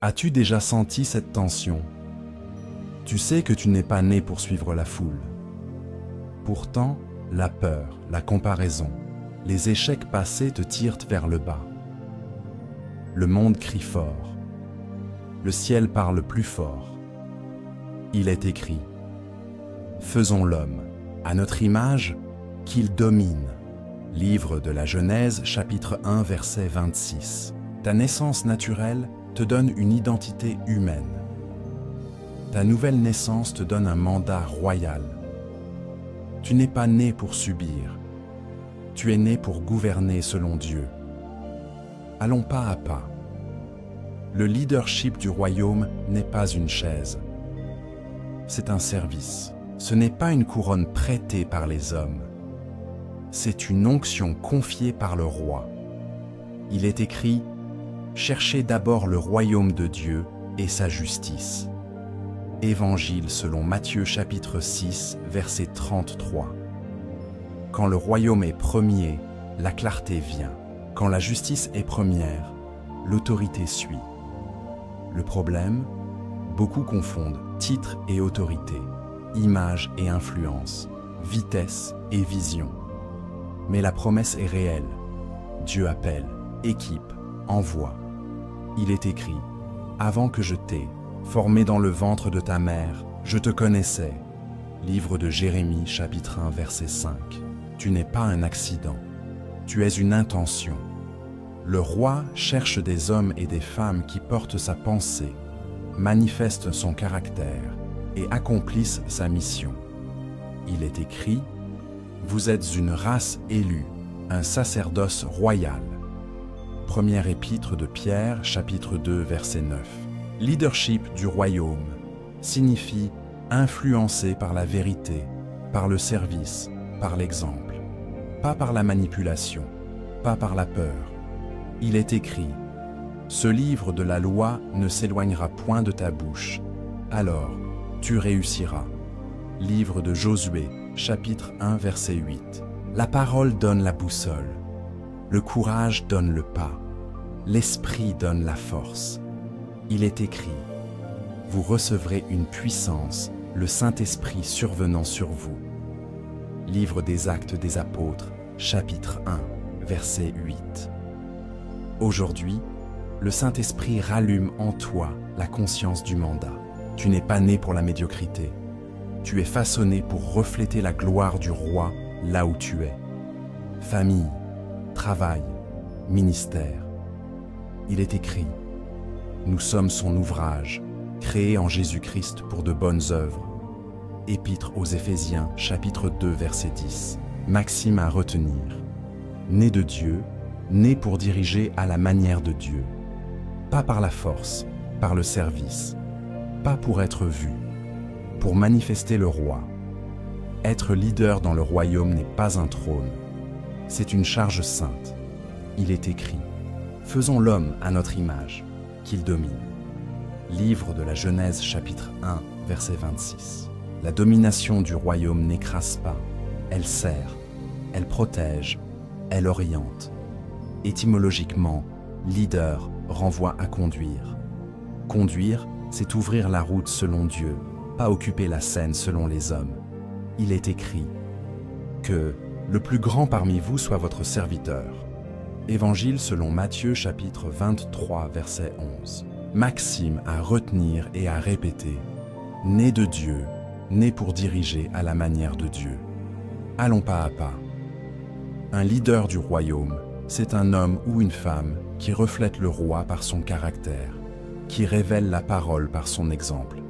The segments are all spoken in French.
As-tu déjà senti cette tension? Tu sais que tu n'es pas né pour suivre la foule. Pourtant, la peur, la comparaison, les échecs passés te tirent vers le bas. Le monde crie fort. Le ciel parle plus fort. Il est écrit: faisons l'homme, à notre image, qu'il domine. Livre de la Genèse, chapitre 1, verset 26. Ta naissance naturelle te donne une identité humaine. Ta nouvelle naissance te donne un mandat royal. Tu n'es pas né pour subir. Tu es né pour gouverner selon Dieu. Allons pas à pas. Le leadership du royaume n'est pas une chaise. C'est un service. Ce n'est pas une couronne prêtée par les hommes. C'est une onction confiée par le roi. Il est écrit: cherchez d'abord le royaume de Dieu et sa justice. Évangile selon Matthieu chapitre 6, verset 33. Quand le royaume est premier, la clarté vient. Quand la justice est première, l'autorité suit. Le problème, beaucoup confondent titre et autorité, image et influence, vitesse et vision. Mais la promesse est réelle. Dieu appelle, équipe, envoie. Il est écrit: avant que je t'ai formé dans le ventre de ta mère, je te connaissais. Livre de Jérémie, chapitre 1, verset 5. Tu n'es pas un accident. Tu es une intention. Le roi cherche des hommes et des femmes qui portent sa pensée, manifestent son caractère et accomplissent sa mission. Il est écrit: vous êtes une race élue, un sacerdoce royal. Première épître de Pierre, chapitre 2, verset 9. Leadership du royaume signifie influencer par la vérité, par le service, par l'exemple. Pas par la manipulation, pas par la peur. Il est écrit: ce livre de la loi ne s'éloignera point de ta bouche, alors tu réussiras. Livre de Josué, chapitre 1, verset 8. La parole donne la boussole, le courage donne le pas, l'esprit donne la force. Il est écrit: vous recevrez une puissance, le Saint-Esprit survenant sur vous. Livre des Actes des Apôtres, chapitre 1, verset 8. Aujourd'hui, le Saint-Esprit rallume en toi la conscience du mandat. Tu n'es pas né pour la médiocrité. Tu es façonné pour refléter la gloire du roi là où tu es. Famille, travail, ministère. Il est écrit: nous sommes son ouvrage, créé en Jésus-Christ pour de bonnes œuvres. Épître aux Éphésiens, chapitre 2, verset 10. Maxime à retenir: né de Dieu, né pour diriger à la manière de Dieu. Pas par la force, par le service. Pas pour être vu, pour manifester le roi. Être leader dans le royaume n'est pas un trône, c'est une charge sainte. Il est écrit: faisons l'homme à notre image, qu'il domine. Livre de la Genèse, chapitre 1, verset 26. La domination du royaume n'écrase pas, elle sert, elle protège, elle oriente. Étymologiquement, leader renvoie à conduire. Conduire, c'est ouvrir la route selon Dieu, pas occuper la scène selon les hommes. Il est écrit que le plus grand parmi vous soit votre serviteur. Évangile selon Matthieu chapitre 23 verset 11. Maxime à retenir et à répéter: né de Dieu, né pour diriger à la manière de Dieu. Allons pas à pas. Un leader du royaume, c'est un homme ou une femme qui reflète le roi par son caractère, qui révèle la parole par son exemple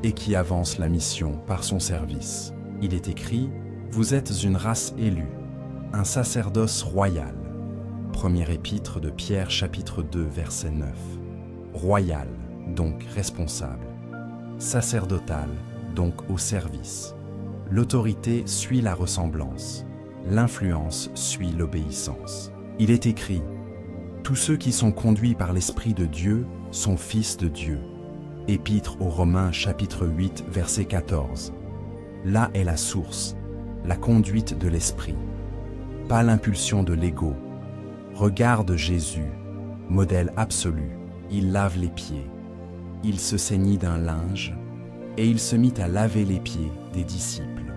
et qui avance la mission par son service. Il est écrit: vous êtes une race élue, un sacerdoce royal. Première épître de Pierre chapitre 2 verset 9. Royal, donc responsable. Sacerdotal, donc au service. L'autorité suit la ressemblance. L'influence suit l'obéissance. Il est écrit: tous ceux qui sont conduits par l'Esprit de Dieu sont fils de Dieu. Épître aux Romains chapitre 8 verset 14. Là est la source, la conduite de l'Esprit, pas l'impulsion de l'ego. Regarde Jésus, modèle absolu, il lave les pieds. Il se ceignit d'un linge et il se mit à laver les pieds des disciples.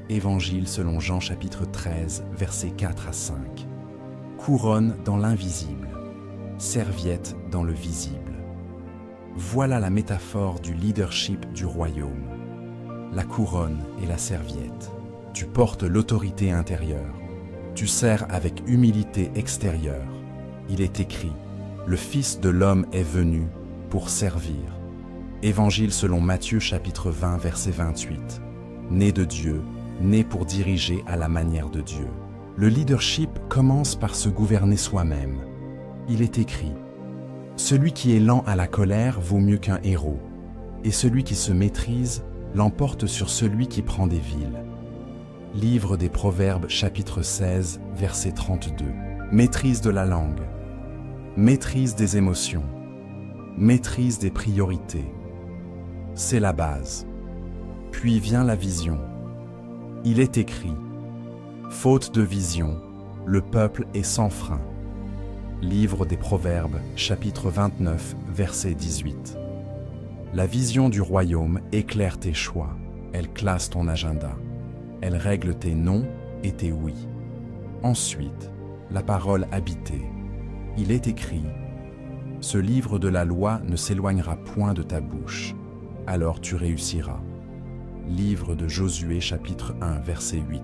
Évangile selon Jean chapitre 13, versets 4 à 5. Couronne dans l'invisible, serviette dans le visible. Voilà la métaphore du leadership du royaume. La couronne et la serviette. Tu portes l'autorité intérieure. Tu sers avec humilité extérieure. Il est écrit, le Fils de l'homme est venu pour servir. Évangile selon Matthieu chapitre 20, verset 28. Né de Dieu, né pour diriger à la manière de Dieu. Le leadership commence par se gouverner soi-même. Il est écrit, celui qui est lent à la colère vaut mieux qu'un héros, et celui qui se maîtrise l'emporte sur celui qui prend des villes. Livre des Proverbes chapitre 16, verset 32. Maîtrise de la langue, maîtrise des émotions, maîtrise des priorités. C'est la base. Puis vient la vision. Il est écrit, faute de vision, le peuple est sans frein. Livre des Proverbes, chapitre 29, verset 18. La vision du royaume éclaire tes choix, elle classe ton agenda, elle règle tes non et tes oui. Ensuite, la parole habitée. Il est écrit, ce livre de la loi ne s'éloignera point de ta bouche, alors tu réussiras. Livre de Josué, chapitre 1, verset 8.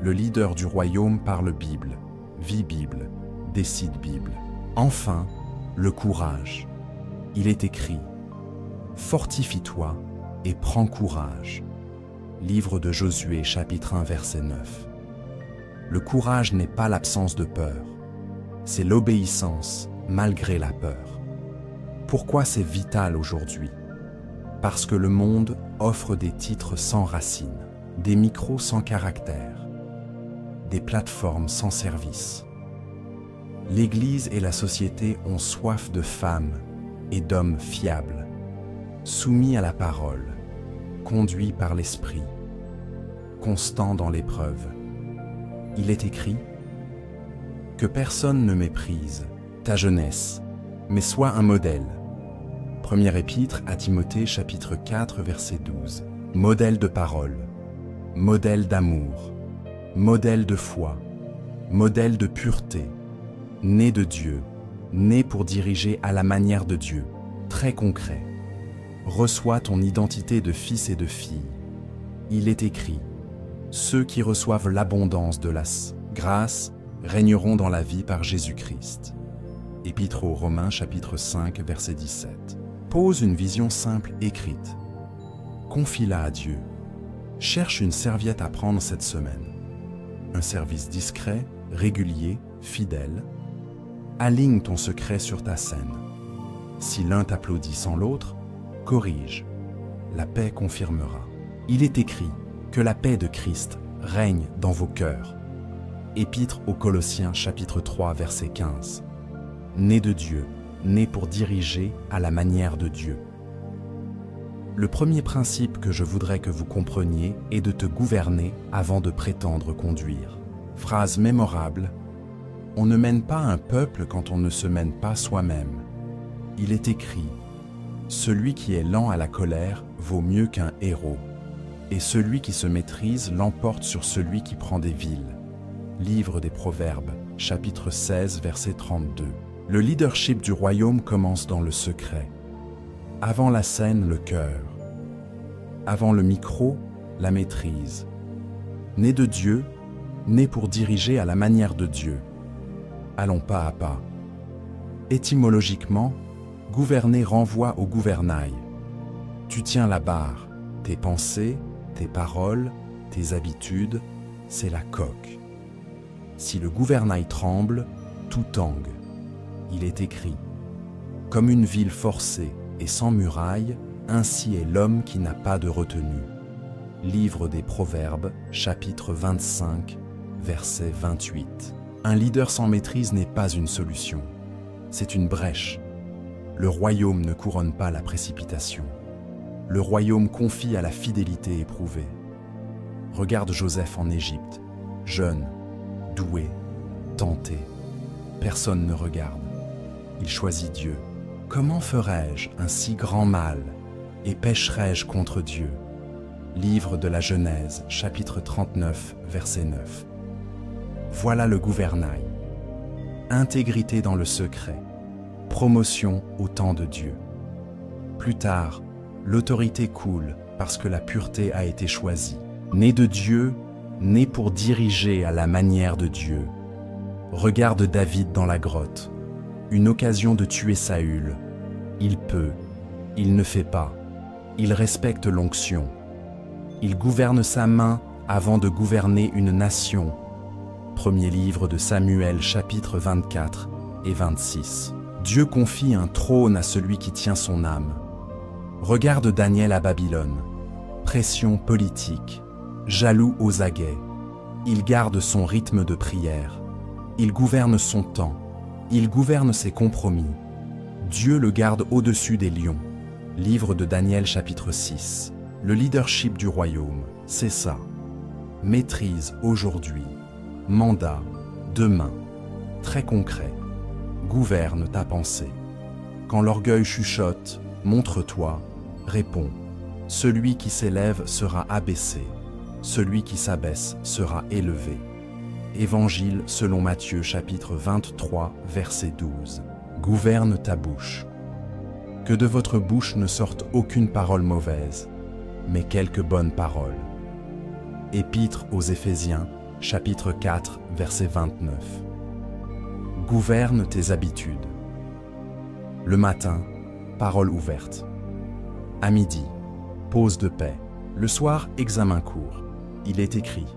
Le leader du royaume parle Bible, vit Bible, décide Bible. Enfin, le courage. Il est écrit, fortifie-toi et prends courage. Livre de Josué, chapitre 1, verset 9. Le courage n'est pas l'absence de peur, c'est l'obéissance malgré la peur. Pourquoi c'est vital aujourd'hui? Parce que le monde offre des titres sans racines, des micros sans caractère, des plateformes sans service. L'Église et la société ont soif de femmes et d'hommes fiables, soumis à la parole, conduits par l'Esprit, constants dans l'épreuve. Il est écrit « Que personne ne méprise ta jeunesse, mais sois un modèle. » Première épître à Timothée, chapitre 4, verset 12. Modèle de parole, modèle d'amour, modèle de foi, modèle de pureté, né de Dieu, né pour diriger à la manière de Dieu, très concret. Reçois ton identité de fils et de fille. Il est écrit, ceux qui reçoivent l'abondance de la grâce régneront dans la vie par Jésus-Christ. Épître aux Romains, chapitre 5, verset 17. Pose une vision simple écrite. Confie-la à Dieu. Cherche une serviette à prendre cette semaine. Un service discret, régulier, fidèle. Aligne ton secret sur ta scène. Si l'un t'applaudit sans l'autre, corrige. La paix confirmera. Il est écrit que la paix de Christ règne dans vos cœurs. Épître aux Colossiens, chapitre 3, verset 15. Né de Dieu, né pour diriger à la manière de Dieu. Le premier principe que je voudrais que vous compreniez est de te gouverner avant de prétendre conduire. Phrase mémorable, on ne mène pas un peuple quand on ne se mène pas soi-même. Il est écrit, celui qui est lent à la colère vaut mieux qu'un héros, et celui qui se maîtrise l'emporte sur celui qui prend des villes. Livre des Proverbes, chapitre 16, verset 32. Le leadership du royaume commence dans le secret. Avant la scène, le cœur. Avant le micro, la maîtrise. Né de Dieu, né pour diriger à la manière de Dieu. Allons pas à pas. Étymologiquement, gouverner renvoie au gouvernail. Tu tiens la barre, tes pensées, tes paroles, tes habitudes, c'est la coque. Si le gouvernail tremble, tout tangue. Il est écrit, comme une ville forcée et sans muraille, ainsi est l'homme qui n'a pas de retenue. Livre des Proverbes, chapitre 25, verset 28. Un leader sans maîtrise n'est pas une solution, c'est une brèche. Le royaume ne couronne pas la précipitation. Le royaume confie à la fidélité éprouvée. Regarde Joseph en Égypte, jeune, doué, tenté. Personne ne regarde. Il choisit Dieu. Comment ferais-je un si grand mal et pécherais-je contre Dieu? Livre de la Genèse, chapitre 39, verset 9. Voilà le gouvernail. Intégrité dans le secret, promotion au temps de Dieu. Plus tard, l'autorité coule parce que la pureté a été choisie. Né de Dieu, né pour diriger à la manière de Dieu. Regarde David dans la grotte, une occasion de tuer Saül. Il peut, il ne fait pas, il respecte l'onction. Il gouverne sa main avant de gouverner une nation. Premier livre de Samuel, chapitres 24 et 26. Dieu confie un trône à celui qui tient son âme. Regarde Daniel à Babylone. Pression politique, jaloux aux aguets. Il garde son rythme de prière. Il gouverne son temps. Il gouverne ses compromis. Dieu le garde au-dessus des lions. Livre de Daniel, chapitre 6. Le leadership du royaume, c'est ça. Maîtrise aujourd'hui. Mandat, demain. Très concret. Gouverne ta pensée. Quand l'orgueil chuchote, montre-toi, réponds. Celui qui s'élève sera abaissé. Celui qui s'abaisse sera élevé. Évangile selon Matthieu, chapitre 23, verset 12. Gouverne ta bouche. Que de votre bouche ne sorte aucune parole mauvaise, mais quelques bonnes paroles. Épître aux Éphésiens, chapitre 4, verset 29. Gouverne tes habitudes. Le matin, parole ouverte. À midi, pause de paix. Le soir, examen court. Il est écrit: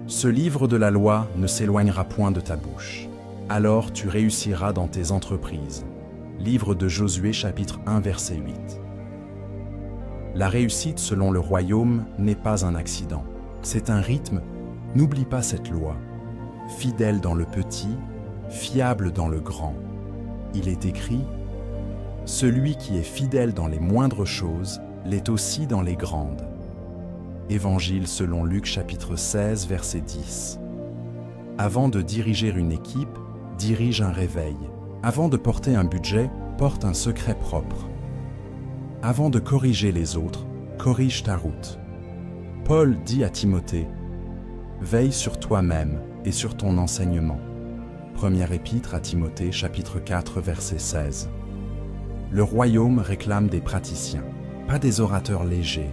ce livre de la loi ne s'éloignera point de ta bouche. Alors tu réussiras dans tes entreprises. Livre de Josué, chapitre 1, verset 8. La réussite selon le royaume n'est pas un accident. C'est un rythme. N'oublie pas cette loi. Fidèle dans le petit, fiable dans le grand. Il est écrit: celui qui est fidèle dans les moindres choses l'est aussi dans les grandes. Évangile selon Luc, chapitre 16, verset 10. Avant de diriger une équipe, dirige un réveil. Avant de porter un budget, porte un secret propre. Avant de corriger les autres, corrige ta route. Paul dit à Timothée: veille sur toi-même et sur ton enseignement. Première épître à Timothée, chapitre 4, verset 16. Le royaume réclame des praticiens, pas des orateurs légers,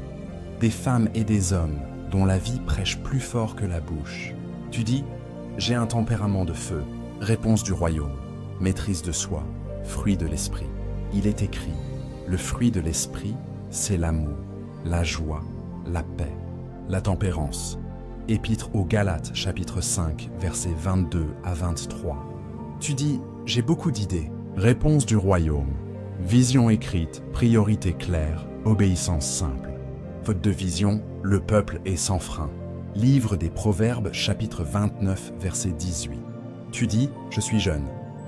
des femmes et des hommes dont la vie prêche plus fort que la bouche. Tu dis: j'ai un tempérament de feu. Réponse du royaume: maîtrise de soi, fruit de l'esprit. Il est écrit: le fruit de l'esprit, c'est l'amour, la joie, la paix, la tempérance. Épître aux Galates, chapitre 5, versets 22 à 23. Tu dis: j'ai beaucoup d'idées. Réponse du royaume: vision écrite, priorité claire, obéissance simple. Faute de vision, le peuple est sans frein. Livre des Proverbes, chapitre 29, verset 18. Tu dis: je suis jeune.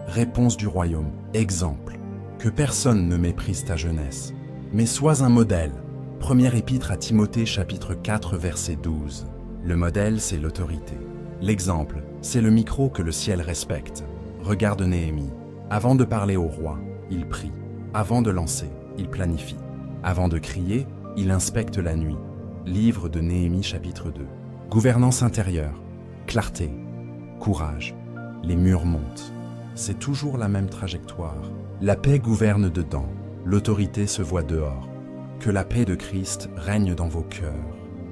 Réponse du royaume: exemple. Que personne ne méprise ta jeunesse, mais sois un modèle. Première épître à Timothée, chapitre 4, verset 12. Le modèle, c'est l'autorité. L'exemple, c'est le micro que le ciel respecte. Regarde Néhémie. Avant de parler au roi, il prie. Avant de lancer, il planifie. Avant de crier, il inspecte la nuit. Livre de Néhémie, chapitre 2. Gouvernance intérieure, clarté, courage. Les murs montent. C'est toujours la même trajectoire. La paix gouverne dedans, l'autorité se voit dehors. Que la paix de Christ règne dans vos cœurs.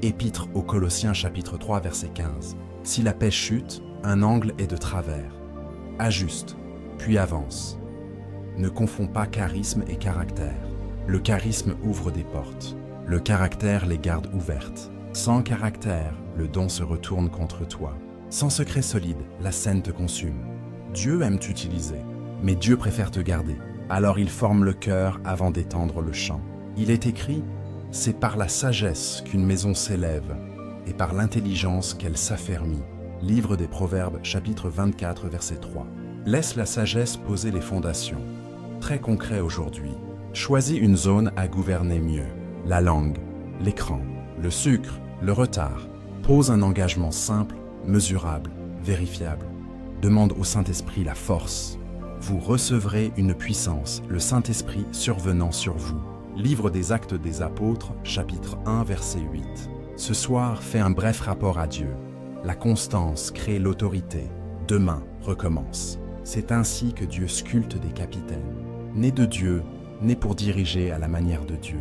Épître aux Colossiens, chapitre 3, verset 15. Si la paix chute, un angle est de travers. Ajuste, puis avance. Ne confonds pas charisme et caractère. Le charisme ouvre des portes. Le caractère les garde ouvertes. Sans caractère, le don se retourne contre toi. Sans secret solide, la scène te consume. Dieu aime t'utiliser, mais Dieu préfère te garder. Alors il forme le cœur avant d'étendre le champ. Il est écrit: c'est par la sagesse qu'une maison s'élève, et par l'intelligence qu'elle s'affermit. Livre des Proverbes, chapitre 24, verset 3. Laisse la sagesse poser les fondations. Très concret aujourd'hui. Choisis une zone à gouverner mieux. La langue, l'écran, le sucre, le retard. Pose un engagement simple, mesurable, vérifiable. Demande au Saint-Esprit la force. Vous recevrez une puissance, le Saint-Esprit survenant sur vous. Livre des Actes des Apôtres, chapitre 1, verset 8. Ce soir, fais un bref rapport à Dieu. La constance crée l'autorité. Demain, recommence. C'est ainsi que Dieu sculpte des capitaines. Né de Dieu, né pour diriger à la manière de Dieu.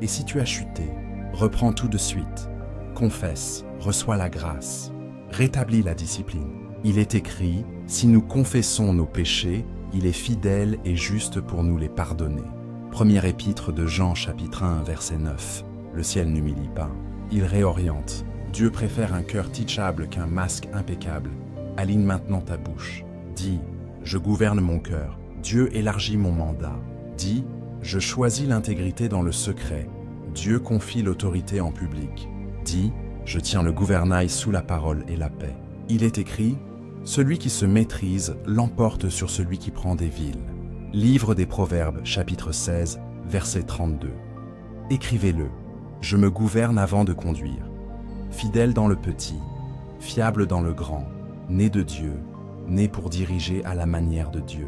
Et si tu as chuté, reprends tout de suite. Confesse, reçois la grâce. Rétablis la discipline. Il est écrit, si nous confessons nos péchés, il est fidèle et juste pour nous les pardonner. Première épître de Jean, chapitre 1, verset 9. Le ciel n'humilie pas, il réoriente. Dieu préfère un cœur teachable qu'un masque impeccable. Aligne maintenant ta bouche. Dis, je gouverne mon cœur. Dieu élargit mon mandat. Dis, je choisis l'intégrité dans le secret. Dieu confie l'autorité en public. Dis, je tiens le gouvernail sous la parole et la paix. Il est écrit, celui qui se maîtrise l'emporte sur celui qui prend des villes. Livre des Proverbes, chapitre 16, verset 32. Écrivez-le. Je me gouverne avant de conduire. Fidèle dans le petit, fiable dans le grand, né de Dieu, né pour diriger à la manière de Dieu.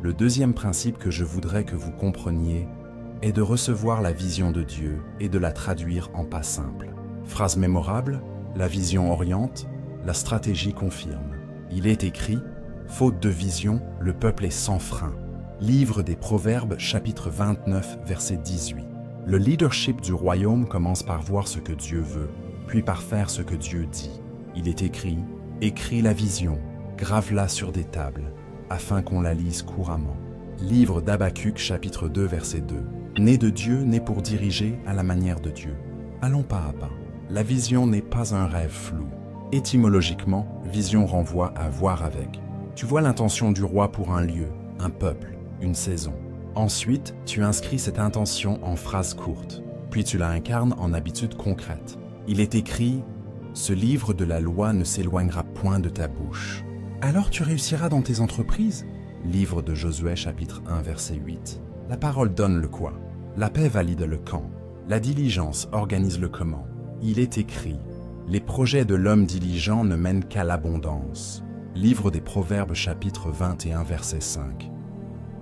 Le deuxième principe que je voudrais que vous compreniez est de recevoir la vision de Dieu et de la traduire en pas simples. Phrase mémorable, la vision oriente, la stratégie confirme. Il est écrit, faute de vision, le peuple est sans frein. Livre des Proverbes, chapitre 29, verset 18. Le leadership du royaume commence par voir ce que Dieu veut, puis par faire ce que Dieu dit. Il est écrit, écris la vision, grave-la sur des tables, afin qu'on la lise couramment. Livre d'Habacuc, chapitre 2, verset 2. Né de Dieu, né pour diriger à la manière de Dieu. Allons pas à pas. La vision n'est pas un rêve flou. Étymologiquement, vision renvoie à voir avec. Tu vois l'intention du roi pour un lieu, un peuple, une saison. Ensuite, tu inscris cette intention en phrases courtes, puis tu la incarnes en habitudes concrètes. Il est écrit « Ce livre de la loi ne s'éloignera point de ta bouche. » Alors tu réussiras dans tes entreprises. Livre de Josué, chapitre 1, verset 8. La parole donne le quoi. La paix valide le quand. La diligence organise le comment. Il est écrit « Les projets de l'homme diligent ne mènent qu'à l'abondance. » Livre des Proverbes, chapitre 21, verset 5.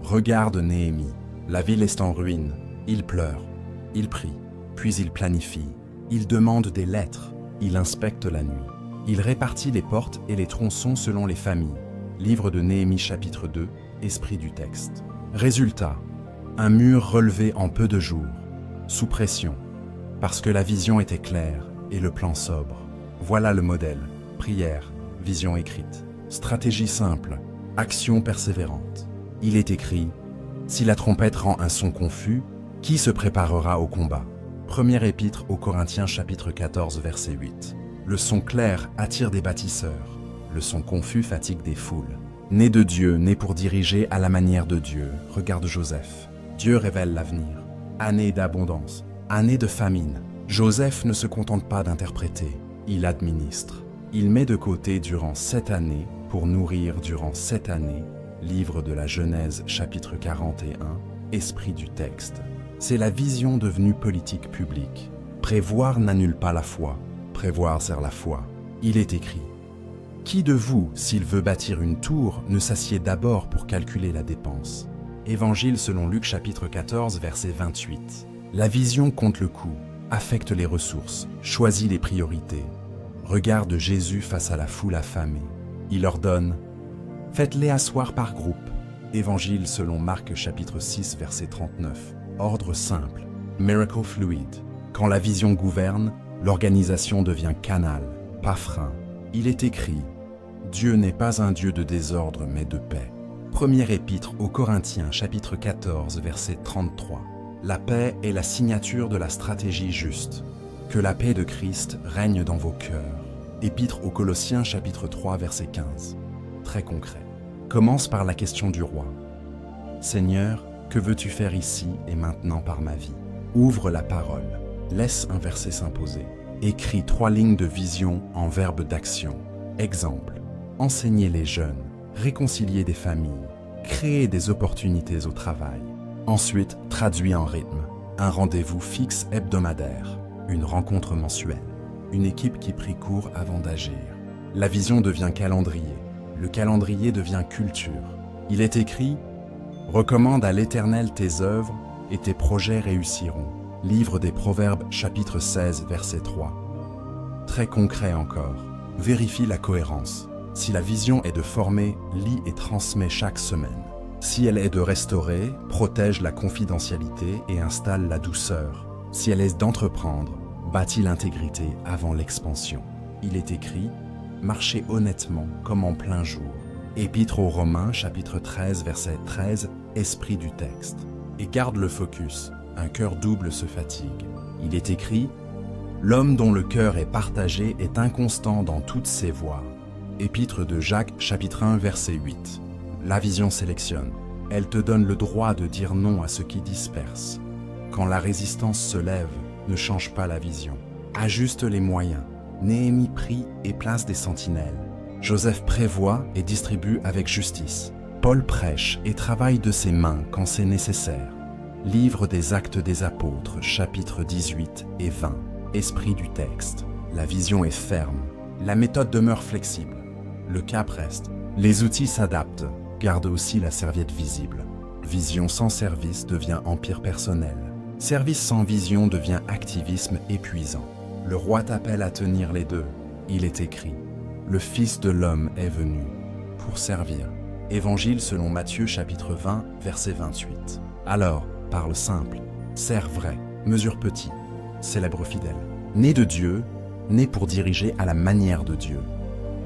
Regarde Néhémie. La ville est en ruine. Il pleure. Il prie. Puis il planifie. Il demande des lettres. Il inspecte la nuit. Il répartit les portes et les tronçons selon les familles. Livre de Néhémie, chapitre 2, esprit du texte. Résultat, un mur relevé en peu de jours, sous pression, parce que la vision était claire et le plan sobre. Voilà le modèle. Prière, vision écrite. Stratégie simple, action persévérante. Il est écrit, si la trompette rend un son confus, qui se préparera au combat? Première épître aux Corinthiens, chapitre 14, verset 8. Le son clair attire des bâtisseurs, le son confus fatigue des foules. Né de Dieu, né pour diriger à la manière de Dieu, regarde Joseph. Dieu révèle l'avenir. Année d'abondance, année de famine. Joseph ne se contente pas d'interpréter, il administre. Il met de côté durant 7 années pour nourrir durant 7 années. Livre de la Genèse, chapitre 41, esprit du texte. C'est la vision devenue politique publique. Prévoir n'annule pas la foi, prévoir sert la foi. Il est écrit. Qui de vous, s'il veut bâtir une tour, ne s'assied d'abord pour calculer la dépense? Évangile selon Luc, chapitre 14, verset 28. La vision compte le coût, affecte les ressources, choisit les priorités. Regarde Jésus face à la foule affamée. Il ordonne « Faites-les asseoir par groupe ». Évangile selon Marc, chapitre 6, verset 39. Ordre simple, miracle fluid. Quand la vision gouverne, l'organisation devient canal, pas frein. Il est écrit « Dieu n'est pas un Dieu de désordre, mais de paix ». Première épître aux Corinthiens, chapitre 14, verset 33. La paix est la signature de la stratégie juste. Que la paix de Christ règne dans vos cœurs. Épître aux Colossiens, chapitre 3, verset 15. Très concret. Commence par la question du roi. Seigneur, que veux-tu faire ici et maintenant par ma vie? Ouvre la parole. Laisse un verset s'imposer. Écris 3 lignes de vision en verbe d'action. Exemple. Enseigner les jeunes. Réconcilier des familles. Créer des opportunités au travail. Ensuite, traduis en rythme. Un rendez-vous fixe hebdomadaire. Une rencontre mensuelle. Une équipe qui prit court avant d'agir. La vision devient calendrier. Le calendrier devient culture. Il est écrit « Recommande à l'Éternel tes œuvres et tes projets réussiront ». Livre des Proverbes, chapitre 16, verset 3. Très concret encore, vérifie la cohérence. Si la vision est de former, lis et transmets chaque semaine. Si elle est de restaurer, protège la confidentialité et installe la douceur. Si elle est d'entreprendre, bâtis l'intégrité avant l'expansion. Il est écrit « Marchez honnêtement comme en plein jour ». Épître aux Romains, chapitre 13, verset 13, esprit du texte. Et garde le focus, un cœur double se fatigue. Il est écrit « L'homme dont le cœur est partagé est inconstant dans toutes ses voies ». Épître de Jacques, chapitre 1, verset 8. La vision sélectionne. Elle te donne le droit de dire non à ce qui disperse. Quand la résistance se lève, ne change pas la vision. Ajuste les moyens. Néhémie prie et place des sentinelles. Joseph prévoit et distribue avec justice. Paul prêche et travaille de ses mains quand c'est nécessaire. Livre des Actes des Apôtres, chapitres 18 et 20. Esprit du texte. La vision est ferme. La méthode demeure flexible. Le cap reste. Les outils s'adaptent. Garde aussi la serviette visible. Vision sans service devient empire personnel. Service sans vision devient activisme épuisant. Le roi t'appelle à tenir les deux. Il est écrit « Le Fils de l'homme est venu pour servir ». Évangile selon Matthieu chapitre 20, verset 28. Alors, parle simple, sers vrai, mesure petit, célèbre fidèle. Né de Dieu, né pour diriger à la manière de Dieu.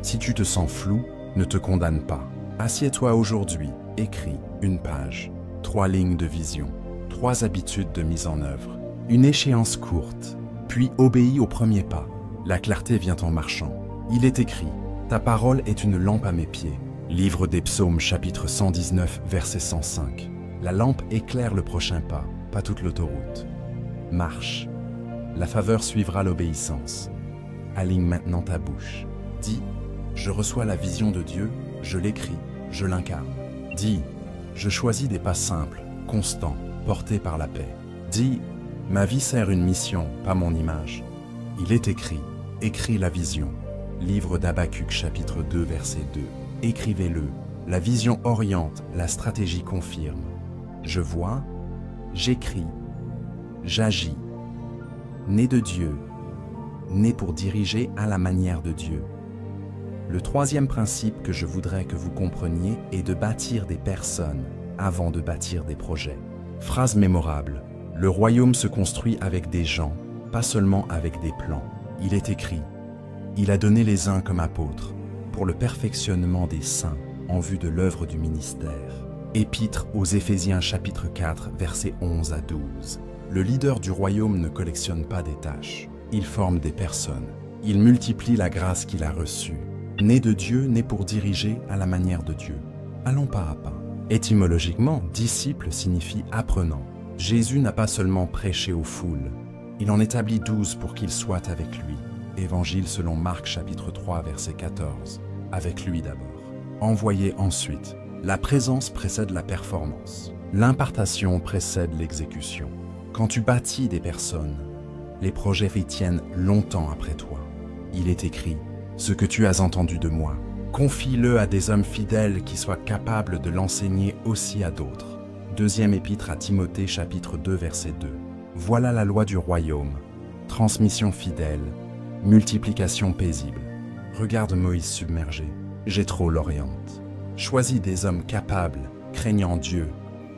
Si tu te sens flou, ne te condamne pas. Assieds-toi aujourd'hui, écris une page, 3 lignes de vision, 3 habitudes de mise en œuvre, une échéance courte, puis obéis au premier pas. La clarté vient en marchant. Il est écrit « Ta parole est une lampe à mes pieds ». Livre des Psaumes, chapitre 119, verset 105. La lampe éclaire le prochain pas toute l'autoroute. Marche. La faveur suivra l'obéissance. Aligne maintenant ta bouche. Dis « Je reçois la vision de Dieu, je l'écris, je l'incarne ». Dis « Je choisis des pas simples, constants, portés par la paix ». Dis « Ma vie sert une mission, pas mon image ». Il est écrit « Écris la vision ». Livre d'Habacuc, chapitre 2, verset 2. Écrivez-le. La vision oriente, la stratégie confirme. Je vois, j'écris, j'agis. Né de Dieu, né pour diriger à la manière de Dieu. Le troisième principe que je voudrais que vous compreniez est de bâtir des personnes avant de bâtir des projets. Phrase mémorable. Le royaume se construit avec des gens, pas seulement avec des plans. Il est écrit. Il a donné les uns comme apôtres, pour le perfectionnement des saints en vue de l'œuvre du ministère. Épître aux Éphésiens chapitre 4, versets 11 à 12. Le leader du royaume ne collectionne pas des tâches, il forme des personnes. Il multiplie la grâce qu'il a reçue. Né de Dieu, né pour diriger à la manière de Dieu. Allons pas à pas. Étymologiquement, disciple signifie apprenant. Jésus n'a pas seulement prêché aux foules, il en établit 12 pour qu'ils soient avec lui. Évangile selon Marc chapitre 3 verset 14. Avec lui d'abord. Envoyé ensuite. La présence précède la performance. L'impartation précède l'exécution. Quand tu bâtis des personnes, les projets y tiennent longtemps après toi. Il est écrit « Ce que tu as entendu de moi, confie-le à des hommes fidèles qui soient capables de l'enseigner aussi à d'autres. » Deuxième épître à Timothée chapitre 2 verset 2. Voilà la loi du royaume. Transmission fidèle. Multiplication paisible. Regarde Moïse submergé. Jéthro l'oriente. Choisis des hommes capables, craignant Dieu.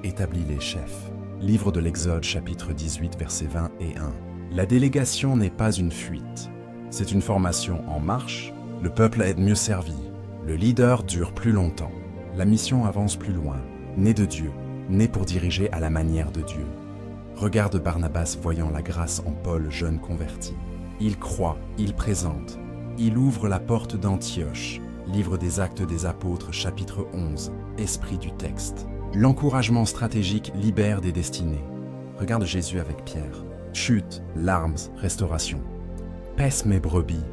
Établis les chefs. Livre de l'Exode, chapitre 18, versets 20 et 1. La délégation n'est pas une fuite. C'est une formation en marche. Le peuple est mieux servi. Le leader dure plus longtemps. La mission avance plus loin. Né de Dieu, né pour diriger à la manière de Dieu. Regarde Barnabas voyant la grâce en Paul, jeune converti. Il croit, il présente, il ouvre la porte d'Antioche. Livre des Actes des Apôtres, chapitre 11, esprit du texte. L'encouragement stratégique libère des destinées. Regarde Jésus avec Pierre. Chute, larmes, restauration. Paisse mes brebis.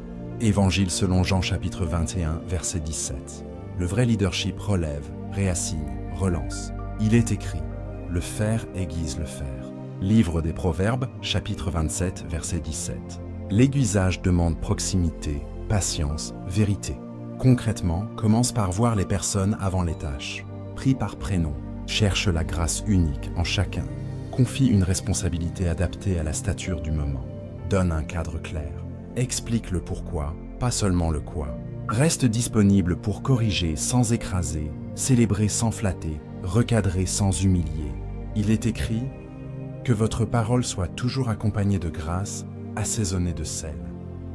Évangile selon Jean chapitre 21, verset 17. Le vrai leadership relève, réassigne, relance. Il est écrit. Le fer aiguise le fer. Livre des Proverbes, chapitre 27, verset 17. L'aiguisage demande proximité, patience, vérité. Concrètement, commence par voir les personnes avant les tâches. Prie par prénom. Cherche la grâce unique en chacun. Confie une responsabilité adaptée à la stature du moment. Donne un cadre clair. Explique le pourquoi, pas seulement le quoi. Reste disponible pour corriger sans écraser, célébrer sans flatter, recadrer sans humilier. Il est écrit « Que votre parole soit toujours accompagnée de grâce, assaisonnée de sel ».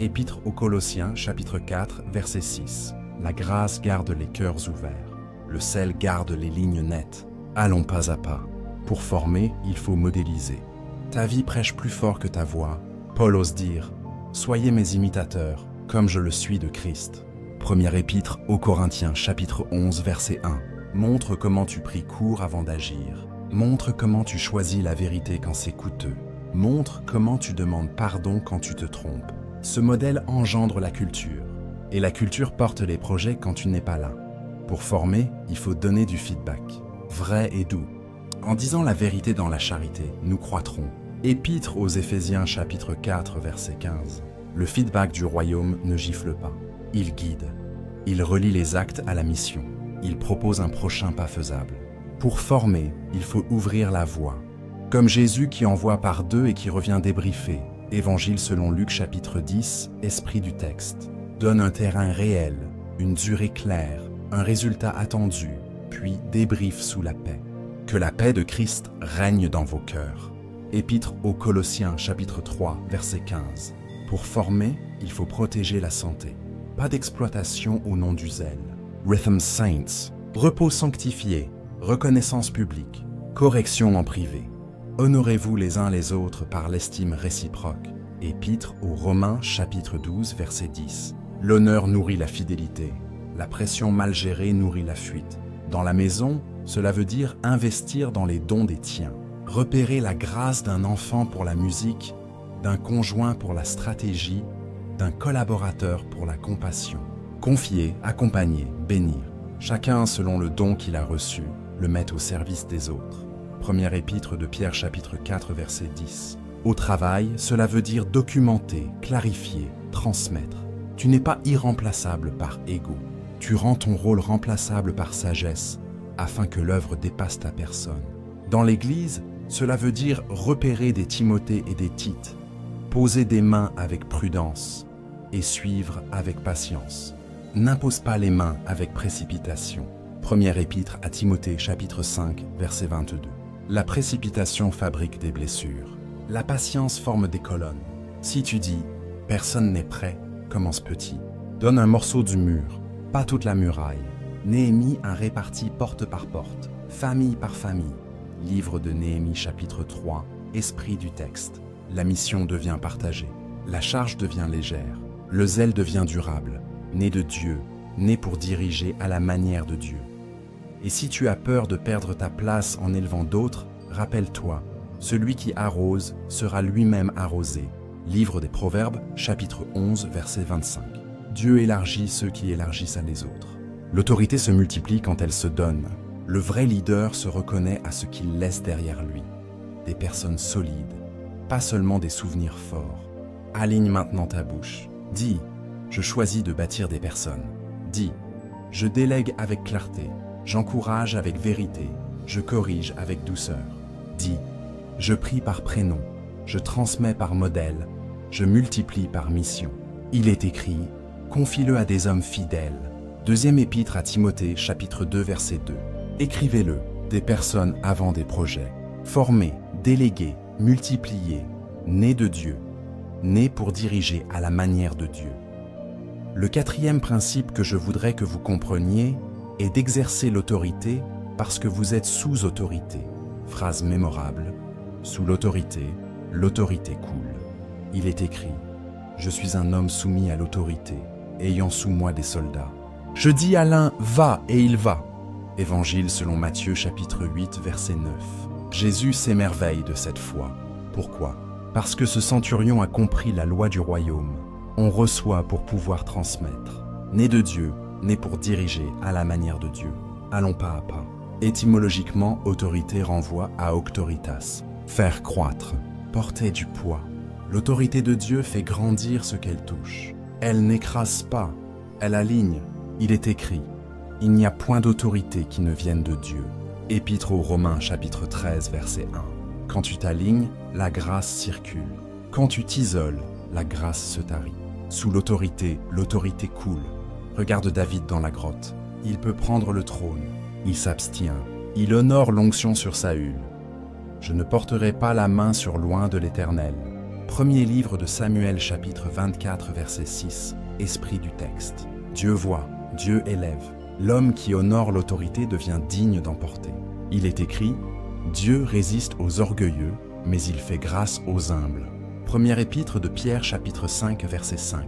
Épître aux Colossiens, chapitre 4, verset 6. La grâce garde les cœurs ouverts. Le sel garde les lignes nettes. Allons pas à pas. Pour former, il faut modéliser. Ta vie prêche plus fort que ta voix. Paul ose dire « Soyez mes imitateurs, comme je le suis de Christ ». Première épître aux Corinthiens, chapitre 11, verset 1. Montre comment tu pries court avant d'agir. Montre comment tu choisis la vérité quand c'est coûteux. Montre comment tu demandes pardon quand tu te trompes. Ce modèle engendre la culture. Et la culture porte les projets quand tu n'es pas là. Pour former, il faut donner du feedback, vrai et doux. En disant la vérité dans la charité, nous croîtrons. Épître aux Éphésiens, chapitre 4, verset 15. Le feedback du royaume ne gifle pas. Il guide. Il relie les actes à la mission. Il propose un prochain pas faisable. Pour former, il faut ouvrir la voie. Comme Jésus qui envoie par deux et qui revient débriefer. Évangile selon Luc chapitre 10, esprit du texte. Donne un terrain réel, une durée claire, un résultat attendu, puis débriefe sous la paix. Que la paix de Christ règne dans vos cœurs. Épître aux Colossiens chapitre 3, verset 15. Pour former, il faut protéger la santé. Pas d'exploitation au nom du zèle. Rhythm Saints, repos sanctifié, reconnaissance publique, correction en privé. Honorez-vous les uns les autres par l'estime réciproque. Épître aux Romains, chapitre 12, verset 10. L'honneur nourrit la fidélité. La pression mal gérée nourrit la fuite. Dans la maison, cela veut dire investir dans les dons des tiens. Repérer la grâce d'un enfant pour la musique, d'un conjoint pour la stratégie, d'un collaborateur pour la compassion. Confier, accompagner, bénir. Chacun selon le don qu'il a reçu, le met au service des autres. Première épître de Pierre chapitre 4 verset 10. Au travail, cela veut dire documenter, clarifier, transmettre. Tu n'es pas irremplaçable par ego. Tu rends ton rôle remplaçable par sagesse, afin que l'œuvre dépasse ta personne. Dans l'Église, cela veut dire repérer des Timothée et des Tites, poser des mains avec prudence et suivre avec patience. N'impose pas les mains avec précipitation. Première épître à Timothée, chapitre 5, verset 22. La précipitation fabrique des blessures. La patience forme des colonnes. Si tu dis « personne n'est prêt », commence petit. Donne un morceau du mur, pas toute la muraille. Néhémie un réparti porte par porte, famille par famille. Livre de Néhémie, chapitre 3, esprit du texte. La mission devient partagée. La charge devient légère. Le zèle devient durable. Né de Dieu, né pour diriger à la manière de Dieu. Et si tu as peur de perdre ta place en élevant d'autres, rappelle-toi, celui qui arrose sera lui-même arrosé. Livre des Proverbes, chapitre 11, verset 25. Dieu élargit ceux qui élargissent à les autres. L'autorité se multiplie quand elle se donne. Le vrai leader se reconnaît à ce qu'il laisse derrière lui. Des personnes solides, pas seulement des souvenirs forts. Aligne maintenant ta bouche. Dis, je choisis de bâtir des personnes. Dis, je délègue avec clarté. J'encourage avec vérité, je corrige avec douceur. Dis, je prie par prénom, je transmets par modèle, je multiplie par mission. Il est écrit, confie-le à des hommes fidèles. Deuxième épître à Timothée, chapitre 2, verset 2. Écrivez-le, des personnes avant des projets. Formés, délégués, multipliés, nés de Dieu, nés pour diriger à la manière de Dieu. Le quatrième principe que je voudrais que vous compreniez est d'exercer l'autorité parce que vous êtes sous autorité. Phrase mémorable, sous l'autorité, l'autorité coule. Il est écrit, je suis un homme soumis à l'autorité, ayant sous moi des soldats. Je dis à l'un, va, et il va. Évangile selon Matthieu chapitre 8, verset 9. Jésus s'émerveille de cette foi. Pourquoi? Parce que ce centurion a compris la loi du royaume. On reçoit pour pouvoir transmettre. Né de Dieu, né pour diriger à la manière de Dieu. Allons pas à pas. Étymologiquement, autorité renvoie à auctoritas, faire croître, porter du poids. L'autorité de Dieu fait grandir ce qu'elle touche. Elle n'écrase pas, elle aligne. Il est écrit, Il n'y a point d'autorité qui ne vienne de Dieu. Épître aux Romains chapitre 13 verset 1. Quand tu t'alignes, la grâce circule. Quand tu t'isoles, la grâce se tarit. Sous l'autorité coule. Regarde David dans la grotte. Il peut prendre le trône. Il s'abstient. Il honore l'onction sur Saül. Je ne porterai pas la main sur loin de l'Éternel. Premier livre de Samuel chapitre 24 verset 6. Esprit du texte. Dieu voit, Dieu élève. L'homme qui honore l'autorité devient digne d'emporter. Il est écrit, Dieu résiste aux orgueilleux, mais il fait grâce aux humbles. Première épître de Pierre chapitre 5 verset 5.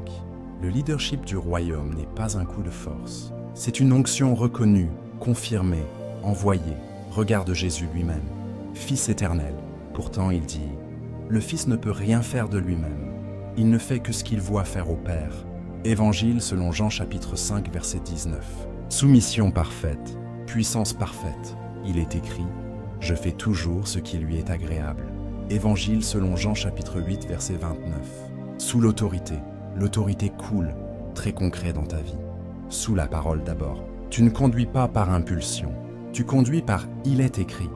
Le leadership du royaume n'est pas un coup de force. C'est une onction reconnue, confirmée, envoyée. Regarde Jésus lui-même, Fils éternel. Pourtant il dit, le Fils ne peut rien faire de lui-même. Il ne fait que ce qu'il voit faire au Père. Évangile selon Jean chapitre 5 verset 19. Soumission parfaite, puissance parfaite. Il est écrit, je fais toujours ce qui lui est agréable. Évangile selon Jean chapitre 8 verset 29. Sous l'autorité coule, très concret dans ta vie. Sous la parole d'abord. Tu ne conduis pas par impulsion, tu conduis par il est écrit.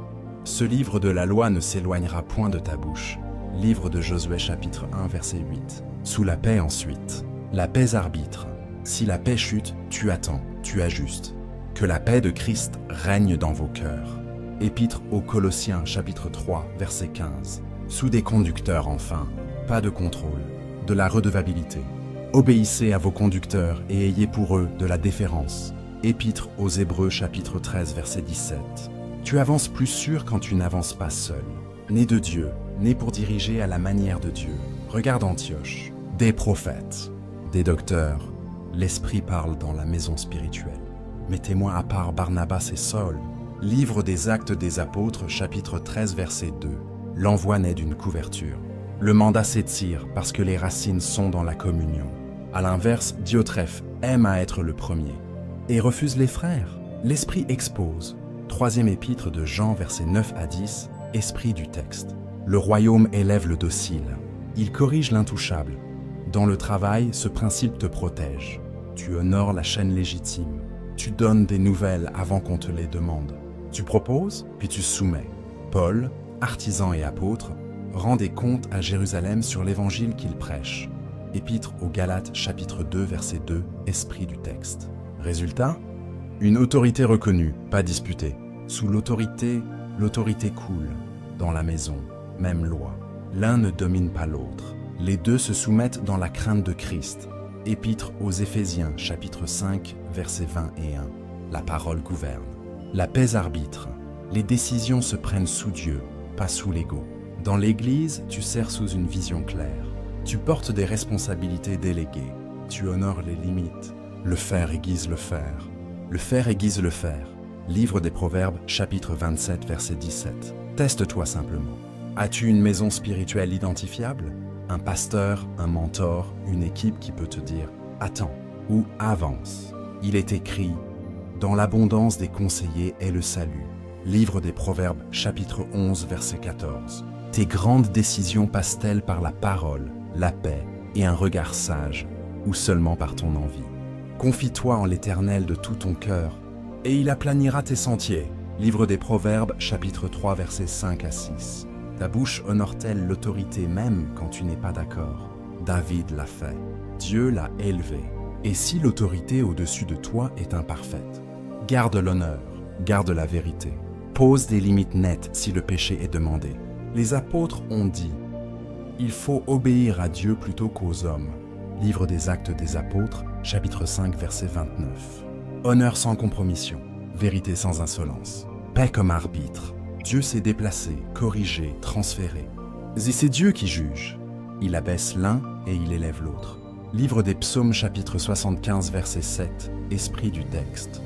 Ce livre de la loi ne s'éloignera point de ta bouche. Livre de Josué chapitre 1 verset 8. Sous la paix ensuite. La paix arbitre. Si la paix chute, tu attends, tu ajustes. Que la paix de Christ règne dans vos cœurs. Épître aux Colossiens chapitre 3 verset 15. Sous des conducteurs enfin, pas de contrôle, de la redevabilité. Obéissez à vos conducteurs et ayez pour eux de la déférence. Épître aux Hébreux chapitre 13 verset 17. Tu avances plus sûr quand tu n'avances pas seul. Né de Dieu, né pour diriger à la manière de Dieu. Regarde Antioche. Des prophètes, des docteurs. L'Esprit parle dans la maison spirituelle. Mettez-moi à part Barnabas et Saul. Livre des Actes des Apôtres, chapitre 13, verset 2. L'envoi naît d'une couverture. Le mandat s'étire parce que les racines sont dans la communion. À l'inverse, Diotrephe aime à être le premier et refuse les frères. L'Esprit expose. Troisième épître de Jean, versets 9 à 10, Esprit du texte. Le royaume élève le docile. Il corrige l'intouchable. Dans le travail, ce principe te protège. Tu honores la chaîne légitime. Tu donnes des nouvelles avant qu'on te les demande. Tu proposes, puis tu soumets. Paul, artisan et apôtre, rend des comptes à Jérusalem sur l'évangile qu'il prêche. Épître aux Galates, chapitre 2, verset 2, Esprit du texte. Résultat ? Une autorité reconnue, pas disputée. Sous l'autorité coule. Dans la maison, même loi. L'un ne domine pas l'autre. Les deux se soumettent dans la crainte de Christ. Épître aux Éphésiens, chapitre 5, versets 20 et 1. La parole gouverne. La paix arbitre. Les décisions se prennent sous Dieu, pas sous l'ego. Dans l'Église, tu sers sous une vision claire. Tu portes des responsabilités déléguées. Tu honores les limites. Le faire aiguise le faire. Le faire aiguise le faire. Livre des Proverbes, chapitre 27, verset 17. Teste-toi simplement. As-tu une maison spirituelle identifiable ? Un pasteur, un mentor, une équipe qui peut te dire « Attends » ou « Avance ». Il est écrit « Dans l'abondance des conseillers est le salut ». Livre des Proverbes, chapitre 11, verset 14. Tes grandes décisions passent-elles par la parole, la paix et un regard sage, ou seulement par ton envie ? Confie-toi en l'Éternel de tout ton cœur, et il aplanira tes sentiers. Livre des Proverbes, chapitre 3, versets 5 à 6. Ta bouche honore-t-elle l'autorité même quand tu n'es pas d'accord ? David l'a fait. Dieu l'a élevé. Et si l'autorité au-dessus de toi est imparfaite ? Garde l'honneur, garde la vérité. Pose des limites nettes si le péché est demandé. Les apôtres ont dit « Il faut obéir à Dieu plutôt qu'aux hommes ». Livre des Actes des Apôtres, chapitre 5, verset 29. Honneur sans compromission, vérité sans insolence, paix comme arbitre. Dieu s'est déplacé, corrigé, transféré. Et c'est Dieu qui juge. Il abaisse l'un et il élève l'autre. Livre des Psaumes, chapitre 75, verset 7, Esprit du texte.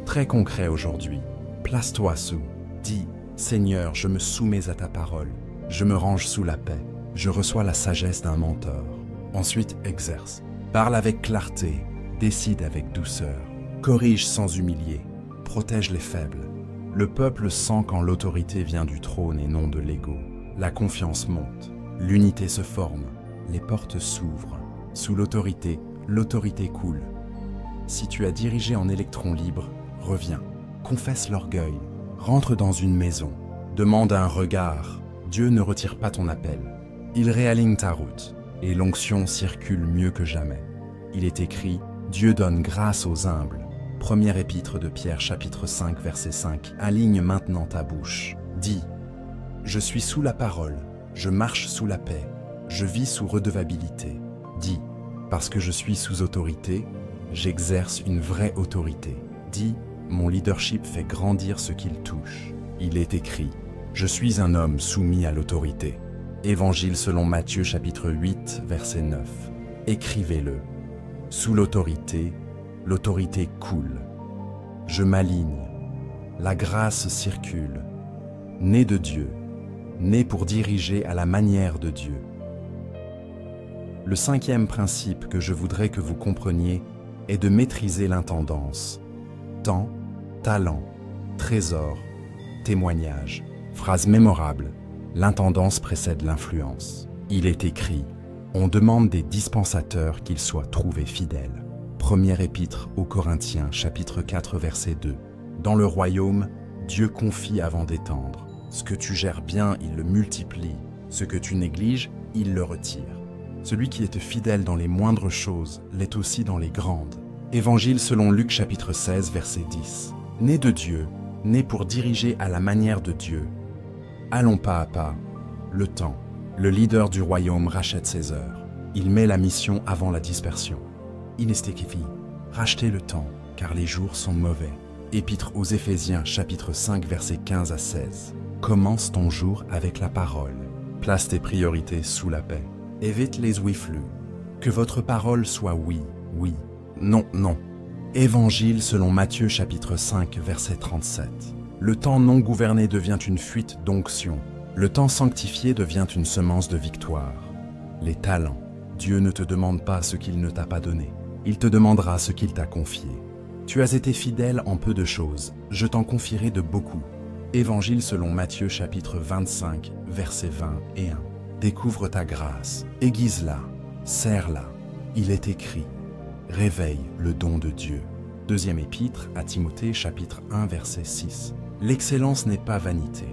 Très concret aujourd'hui. Place-toi sous. Dis, Seigneur, je me soumets à ta parole. Je me range sous la paix. Je reçois la sagesse d'un mentor. Ensuite, exerce. Parle avec clarté. Décide avec douceur. Corrige sans humilier. Protège les faibles. Le peuple sent quand l'autorité vient du trône et non de l'ego. La confiance monte. L'unité se forme. Les portes s'ouvrent. Sous l'autorité coule. Si tu as dirigé en électron libre, reviens. Confesse l'orgueil. Rentre dans une maison. Demande un regard. Dieu ne retire pas ton appel. Il réaligne ta route, et l'onction circule mieux que jamais. Il est écrit, Dieu donne grâce aux humbles. Première épître de Pierre, chapitre 5, verset 5. Aligne maintenant ta bouche. Dis, je suis sous la parole, je marche sous la paix, je vis sous redevabilité. Dis, parce que je suis sous autorité, j'exerce une vraie autorité. Dis, mon leadership fait grandir ce qu'il touche. Il est écrit, je suis un homme soumis à l'autorité. Évangile selon Matthieu chapitre 8, verset 9. Écrivez-le. Sous l'autorité coule. Je m'aligne. La grâce circule. Né de Dieu, né pour diriger à la manière de Dieu. Le cinquième principe que je voudrais que vous compreniez est de maîtriser l'intendance. Temps, talent, trésor, témoignage. Phrase mémorable, l'intendance précède l'influence. Il est écrit, on demande des dispensateurs qu'ils soient trouvés fidèles. Première épître aux Corinthiens, chapitre 4, verset 2. Dans le royaume, Dieu confie avant d'étendre. Ce que tu gères bien, il le multiplie. Ce que tu négliges, il le retire. Celui qui est fidèle dans les moindres choses l'est aussi dans les grandes. Évangile selon Luc chapitre 16, verset 10. Né de Dieu, né pour diriger à la manière de Dieu. Allons pas à pas. Le temps. Le leader du royaume rachète ses heures. Il met la mission avant la dispersion. Inestékifi, rachetez le temps, car les jours sont mauvais. Épître aux Éphésiens, chapitre 5, versets 15 à 16. Commence ton jour avec la parole. Place tes priorités sous la paix. Évite les oui-flux. Que votre parole soit oui, oui, non, non. Évangile selon Matthieu, chapitre 5, verset 37. Le temps non gouverné devient une fuite d'onction. Le temps sanctifié devient une semence de victoire. Les talents. Dieu ne te demande pas ce qu'il ne t'a pas donné. Il te demandera ce qu'il t'a confié. Tu as été fidèle en peu de choses, je t'en confierai de beaucoup. Évangile selon Matthieu chapitre 25, versets 20 et 1. Découvre ta grâce, aiguise-la, serre-la. Il est écrit, réveille le don de Dieu. Deuxième épître à Timothée chapitre 1, verset 6. L'excellence n'est pas vanité,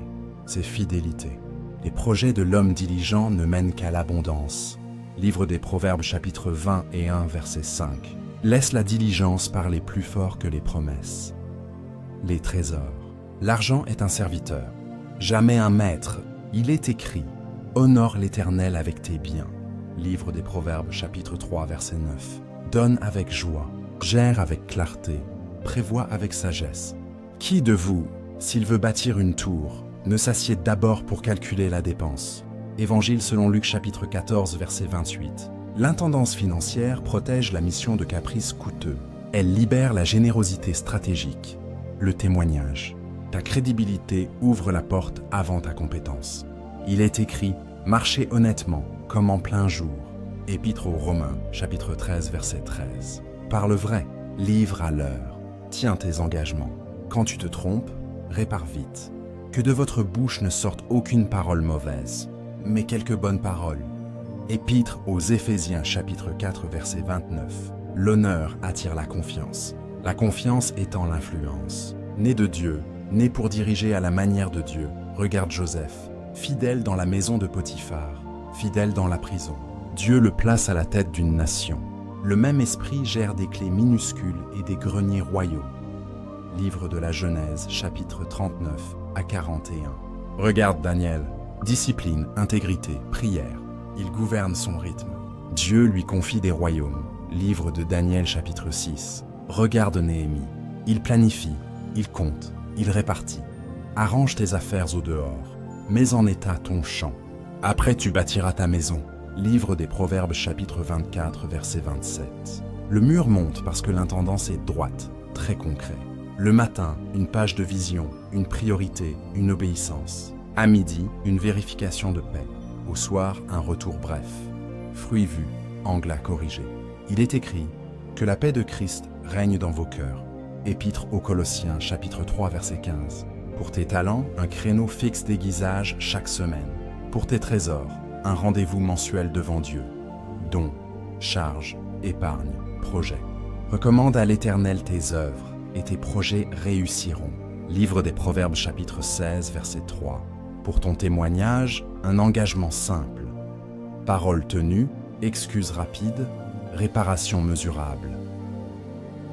c'est fidélité. Les projets de l'homme diligent ne mènent qu'à l'abondance. Livre des Proverbes chapitre 20 et 1 verset 5. Laisse la diligence parler plus fort que les promesses. Les trésors. L'argent est un serviteur, jamais un maître. Il est écrit, honore l'Éternel avec tes biens. Livre des Proverbes chapitre 3 verset 9. Donne avec joie, gère avec clarté, prévoit avec sagesse. Qui de vous, s'il veut bâtir une tour, ne s'assied d'abord pour calculer la dépense? Évangile selon Luc chapitre 14 verset 28. L'intendance financière protège la mission de caprices coûteux. Elle libère la générosité stratégique, le témoignage. Ta crédibilité ouvre la porte avant ta compétence. Il est écrit « Marchez honnêtement, comme en plein jour ». Épître aux Romains, chapitre 13, verset 13. Parle vrai, livre à l'heure, tiens tes engagements. Quand tu te trompes, répare vite. Que de votre bouche ne sorte aucune parole mauvaise, mais quelques bonnes paroles. Épître aux Éphésiens, chapitre 4, verset 29. L'honneur attire la confiance. La confiance étant l'influence. Né de Dieu, né pour diriger à la manière de Dieu. Regarde Joseph, fidèle dans la maison de Potiphar, fidèle dans la prison. Dieu le place à la tête d'une nation. Le même esprit gère des clés minuscules et des greniers royaux. Livre de la Genèse, chapitre 39 à 41. Regarde Daniel. Discipline, intégrité, prière. Il gouverne son rythme. Dieu lui confie des royaumes. Livre de Daniel chapitre 6. Regarde Néhémie. Il planifie, il compte, il répartit. Arrange tes affaires au dehors. Mets en état ton champ. Après tu bâtiras ta maison. Livre des Proverbes chapitre 24 verset 27. Le mur monte parce que l'intendance est droite, très concret. Le matin, une page de vision, une priorité, une obéissance. À midi, une vérification de paix. Au soir, un retour bref. Fruit vu, angle à corriger. Il est écrit que la paix de Christ règne dans vos cœurs. Épître aux Colossiens, chapitre 3, verset 15. Pour tes talents, un créneau fixe d'aiguisage chaque semaine. Pour tes trésors, un rendez-vous mensuel devant Dieu. Dons, charges, épargne, projet. Recommande à l'Éternel tes œuvres, et tes projets réussiront. Livre des Proverbes chapitre 16, verset 3. Pour ton témoignage, un engagement simple. Parole tenue, excuse rapide, réparation mesurable.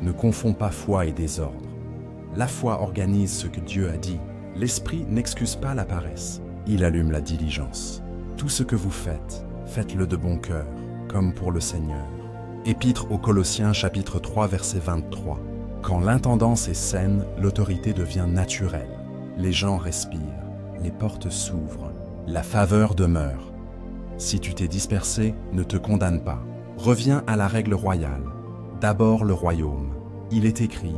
Ne confonds pas foi et désordre. La foi organise ce que Dieu a dit. L'esprit n'excuse pas la paresse. Il allume la diligence. Tout ce que vous faites, faites-le de bon cœur, comme pour le Seigneur. Épître aux Colossiens chapitre 3 verset 23. Quand l'intendance est saine, l'autorité devient naturelle. Les gens respirent, les portes s'ouvrent, la faveur demeure. Si tu t'es dispersé, ne te condamne pas. Reviens à la règle royale. D'abord le royaume. Il est écrit,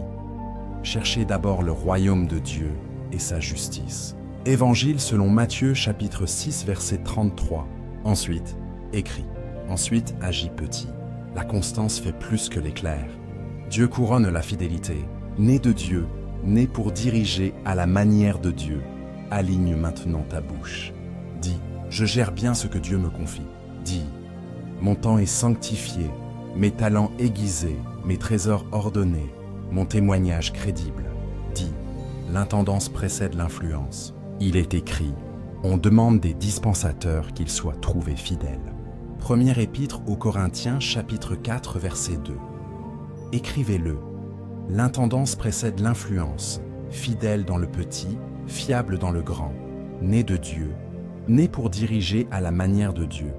cherchez d'abord le royaume de Dieu et sa justice. Évangile selon Matthieu chapitre 6 verset 33. Ensuite, écris. Ensuite, agis petit. La constance fait plus que l'éclair. Dieu couronne la fidélité. Né de Dieu, né pour diriger à la manière de Dieu. Aligne maintenant ta bouche. Dis, je gère bien ce que Dieu me confie. Dis, mon temps est sanctifié, mes talents aiguisés, mes trésors ordonnés, mon témoignage crédible. Dis, l'intendance précède l'influence. Il est écrit, on demande des dispensateurs qu'ils soient trouvés fidèles. Première épître aux Corinthiens, chapitre 4, verset 2. Écrivez-le. L'intendance précède l'influence, fidèle dans le petit, fiable dans le grand, né de Dieu, né pour diriger à la manière de Dieu.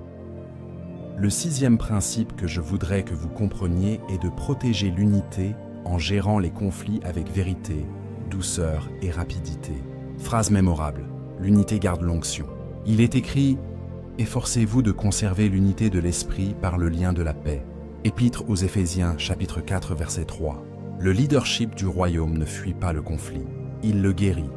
Le sixième principe que je voudrais que vous compreniez est de protéger l'unité en gérant les conflits avec vérité, douceur et rapidité. Phrase mémorable, l'unité garde l'onction. Il est écrit « Efforcez-vous de conserver l'unité de l'esprit par le lien de la paix ». Épître aux Éphésiens, chapitre 4, verset 3. Le leadership du royaume ne fuit pas le conflit, il le guérit.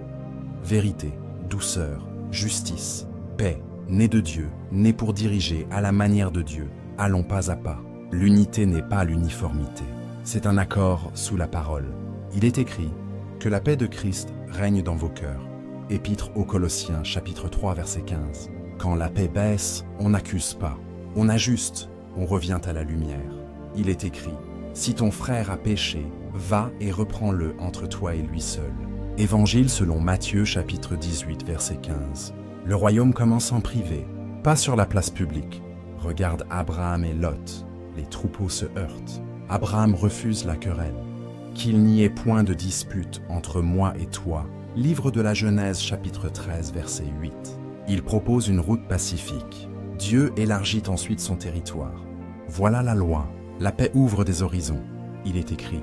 Vérité, douceur, justice, paix, né de Dieu, né pour diriger à la manière de Dieu. Allons pas à pas. L'unité n'est pas l'uniformité. C'est un accord sous la parole. Il est écrit que la paix de Christ règne dans vos cœurs. Épître aux Colossiens, chapitre 3, verset 15. Quand la paix baisse, on n'accuse pas, on ajuste, on revient à la lumière. Il est écrit, si ton frère a péché, va et reprends-le entre toi et lui seul. Évangile selon Matthieu, chapitre 18, verset 15. Le royaume commence en privé, pas sur la place publique. Regarde Abraham et Lot, les troupeaux se heurtent. Abraham refuse la querelle. Qu'il n'y ait point de dispute entre moi et toi. Livre de la Genèse, chapitre 13, verset 8. Il propose une route pacifique. Dieu élargit ensuite son territoire. Voilà la loi. La paix ouvre des horizons. Il est écrit,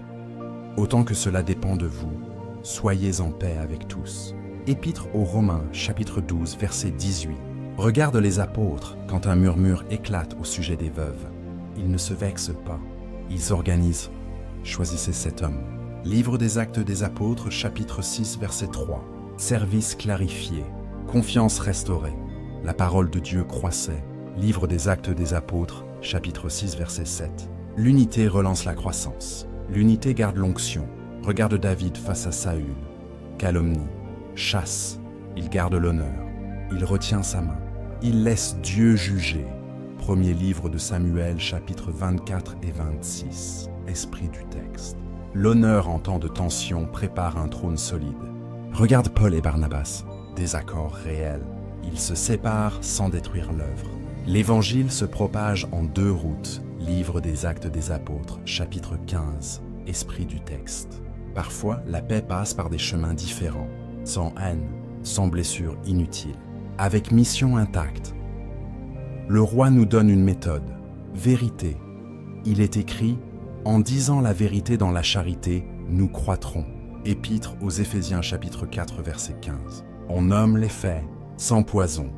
autant que cela dépend de vous, soyez en paix avec tous. Épître aux Romains, chapitre 12, verset 18. Regarde les apôtres quand un murmure éclate au sujet des veuves. Ils ne se vexent pas. Ils s'organisent. Choisissez cet homme. Livre des Actes des Apôtres, chapitre 6, verset 3. Service clarifié. Confiance restaurée. La parole de Dieu croissait. Livre des Actes des Apôtres, chapitre 6, verset 7. L'unité relance la croissance. L'unité garde l'onction. Regarde David face à Saül. Calomnie. Chasse. Il garde l'honneur. Il retient sa main. Il laisse Dieu juger. Premier livre de Samuel, chapitres 24 et 26. Esprit du texte. L'honneur en temps de tension prépare un trône solide. Regarde Paul et Barnabas. Désaccord réel. Ils se séparent sans détruire l'œuvre. L'Évangile se propage en deux routes. Livre des Actes des Apôtres, chapitre 15. Esprit du texte. Parfois, la paix passe par des chemins différents. Sans haine, sans blessure inutile. Avec mission intacte. Le roi nous donne une méthode. Vérité. Il est écrit, en disant la vérité dans la charité, nous croîtrons. Épître aux Éphésiens chapitre 4 verset 15. On nomme les faits, sans poison.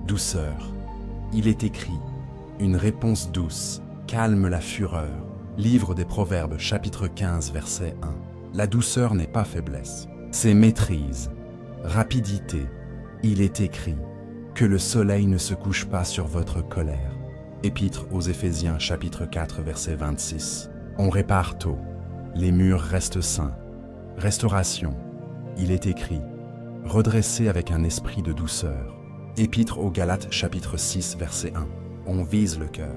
Douceur. Il est écrit, une réponse douce, calme la fureur. Livre des Proverbes chapitre 15 verset 1. La douceur n'est pas faiblesse, c'est maîtrise, rapidité. Il est écrit, que le soleil ne se couche pas sur votre colère. Épître aux Éphésiens chapitre 4 verset 26. On répare tôt, les murs restent sains. Restauration. Il est écrit, redressez avec un esprit de douceur. Épître aux Galates chapitre 6 verset 1. On vise le cœur,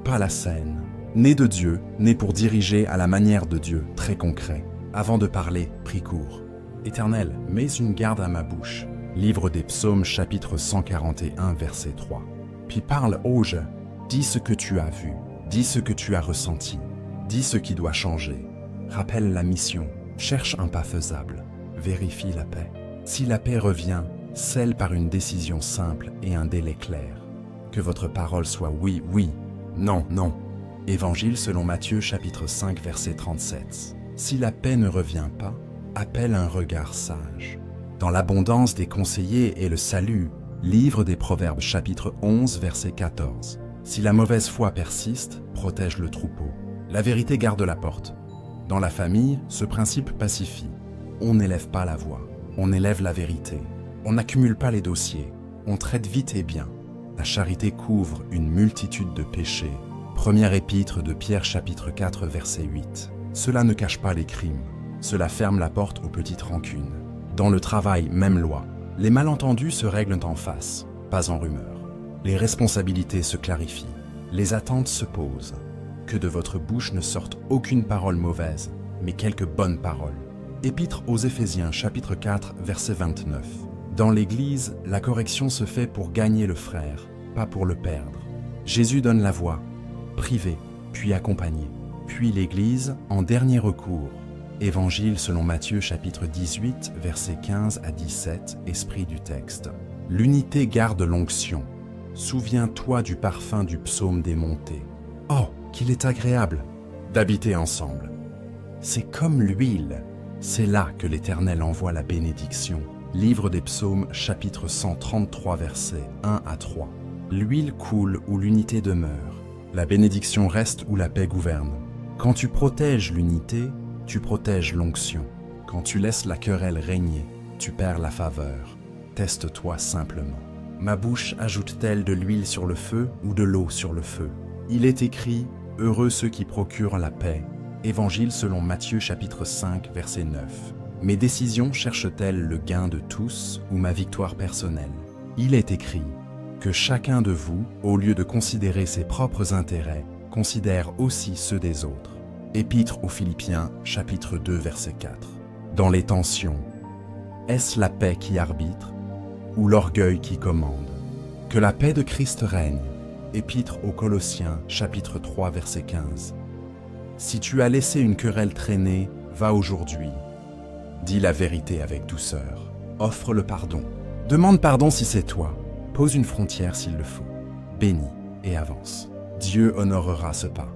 pas la scène, Né de Dieu, né pour diriger à la manière de Dieu, très concret. Avant de parler, prie court. Éternel, mets une garde à ma bouche. Livre des Psaumes, chapitre 141, verset 3. Puis parle, Auge, dis ce que tu as vu, dis ce que tu as ressenti, dis ce qui doit changer. Rappelle la mission, cherche un pas faisable, vérifie la paix. Si la paix revient, scelle par une décision simple et un délai clair. Que votre parole soit oui, oui, non, non. Évangile selon Matthieu chapitre 5 verset 37. Si la paix ne revient pas, appelle un regard sage. Dans l'abondance des conseillers et le salut, livre des Proverbes chapitre 11 verset 14. Si la mauvaise foi persiste, protège le troupeau. La vérité garde la porte. Dans la famille, ce principe pacifie. On n'élève pas la voix, on élève la vérité. On n'accumule pas les dossiers, on traite vite et bien. La charité couvre une multitude de péchés. Première épître de Pierre chapitre 4 verset 8. Cela ne cache pas les crimes, cela ferme la porte aux petites rancunes. Dans le travail, même loi. Les malentendus se règlent en face, pas en rumeur. Les responsabilités se clarifient, les attentes se posent. Que de votre bouche ne sorte aucune parole mauvaise, mais quelques bonnes paroles. Épître aux Éphésiens chapitre 4 verset 29. Dans l'Église, la correction se fait pour gagner le frère, pas pour le perdre. Jésus donne la voie, privé, puis accompagné, puis l'Église en dernier recours. Évangile selon Matthieu chapitre 18, versets 15 à 17, esprit du texte. L'unité garde l'onction. Souviens-toi du parfum du psaume des montées. Oh, qu'il est agréable d'habiter ensemble. C'est comme l'huile. C'est là que l'Éternel envoie la bénédiction. Livre des Psaumes, chapitre 133, versets 1 à 3. L'huile coule où l'unité demeure. La bénédiction reste où la paix gouverne. Quand tu protèges l'unité, tu protèges l'onction. Quand tu laisses la querelle régner, tu perds la faveur. Teste-toi simplement. Ma bouche ajoute-t-elle de l'huile sur le feu ou de l'eau sur le feu? Il est écrit, heureux ceux qui procurent la paix. Évangile selon Matthieu chapitre 5, verset 9. Mes décisions cherchent-elles le gain de tous ou ma victoire personnelle? Il est écrit que chacun de vous, au lieu de considérer ses propres intérêts, considère aussi ceux des autres. Épître aux Philippiens, chapitre 2, verset 4. Dans les tensions, est-ce la paix qui arbitre ou l'orgueil qui commande? Que la paix de Christ règne. Épître aux Colossiens, chapitre 3, verset 15. Si tu as laissé une querelle traîner, va aujourd'hui. Dis la vérité avec douceur. Offre le pardon. Demande pardon si c'est toi. Pose une frontière s'il le faut. Bénis et avance. Dieu honorera ce pas.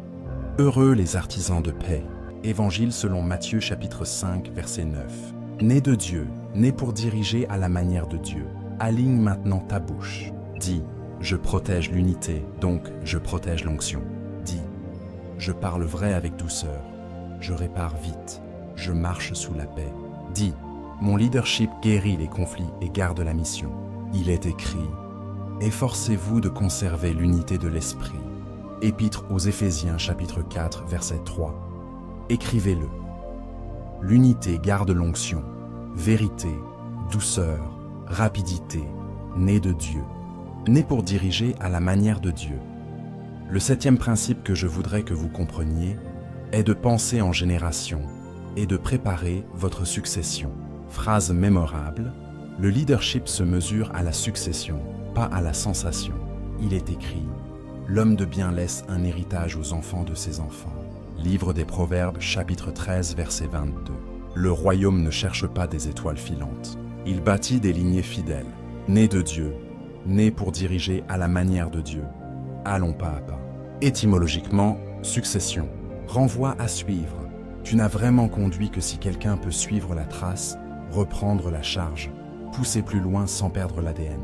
Heureux les artisans de paix. Évangile selon Matthieu chapitre 5, verset 9. Né de Dieu, né pour diriger à la manière de Dieu. Aligne maintenant ta bouche. Dis, je protège l'unité, donc je protège l'onction. Dis, je parle vrai avec douceur. Je répare vite. Je marche sous la paix. Dis, mon leadership guérit les conflits et garde la mission. Il est écrit, efforcez-vous de conserver l'unité de l'esprit. Épître aux Éphésiens chapitre 4 verset 3. Écrivez-le. L'unité garde l'onction, vérité, douceur, rapidité, né de Dieu, né pour diriger à la manière de Dieu. Le 7e principe que je voudrais que vous compreniez est de penser en génération et de préparer votre succession. Phrase mémorable, le leadership se mesure à la succession, pas à la sensation. Il est écrit, l'homme de bien laisse un héritage aux enfants de ses enfants. Livre des Proverbes, chapitre 13, verset 22. Le royaume ne cherche pas des étoiles filantes. Il bâtit des lignées fidèles, nées de Dieu, nées pour diriger à la manière de Dieu. Allons pas à pas. Étymologiquement, succession renvoie à suivre. Tu n'as vraiment conduit que si quelqu'un peut suivre la trace, reprendre la charge, pousser plus loin sans perdre l'ADN.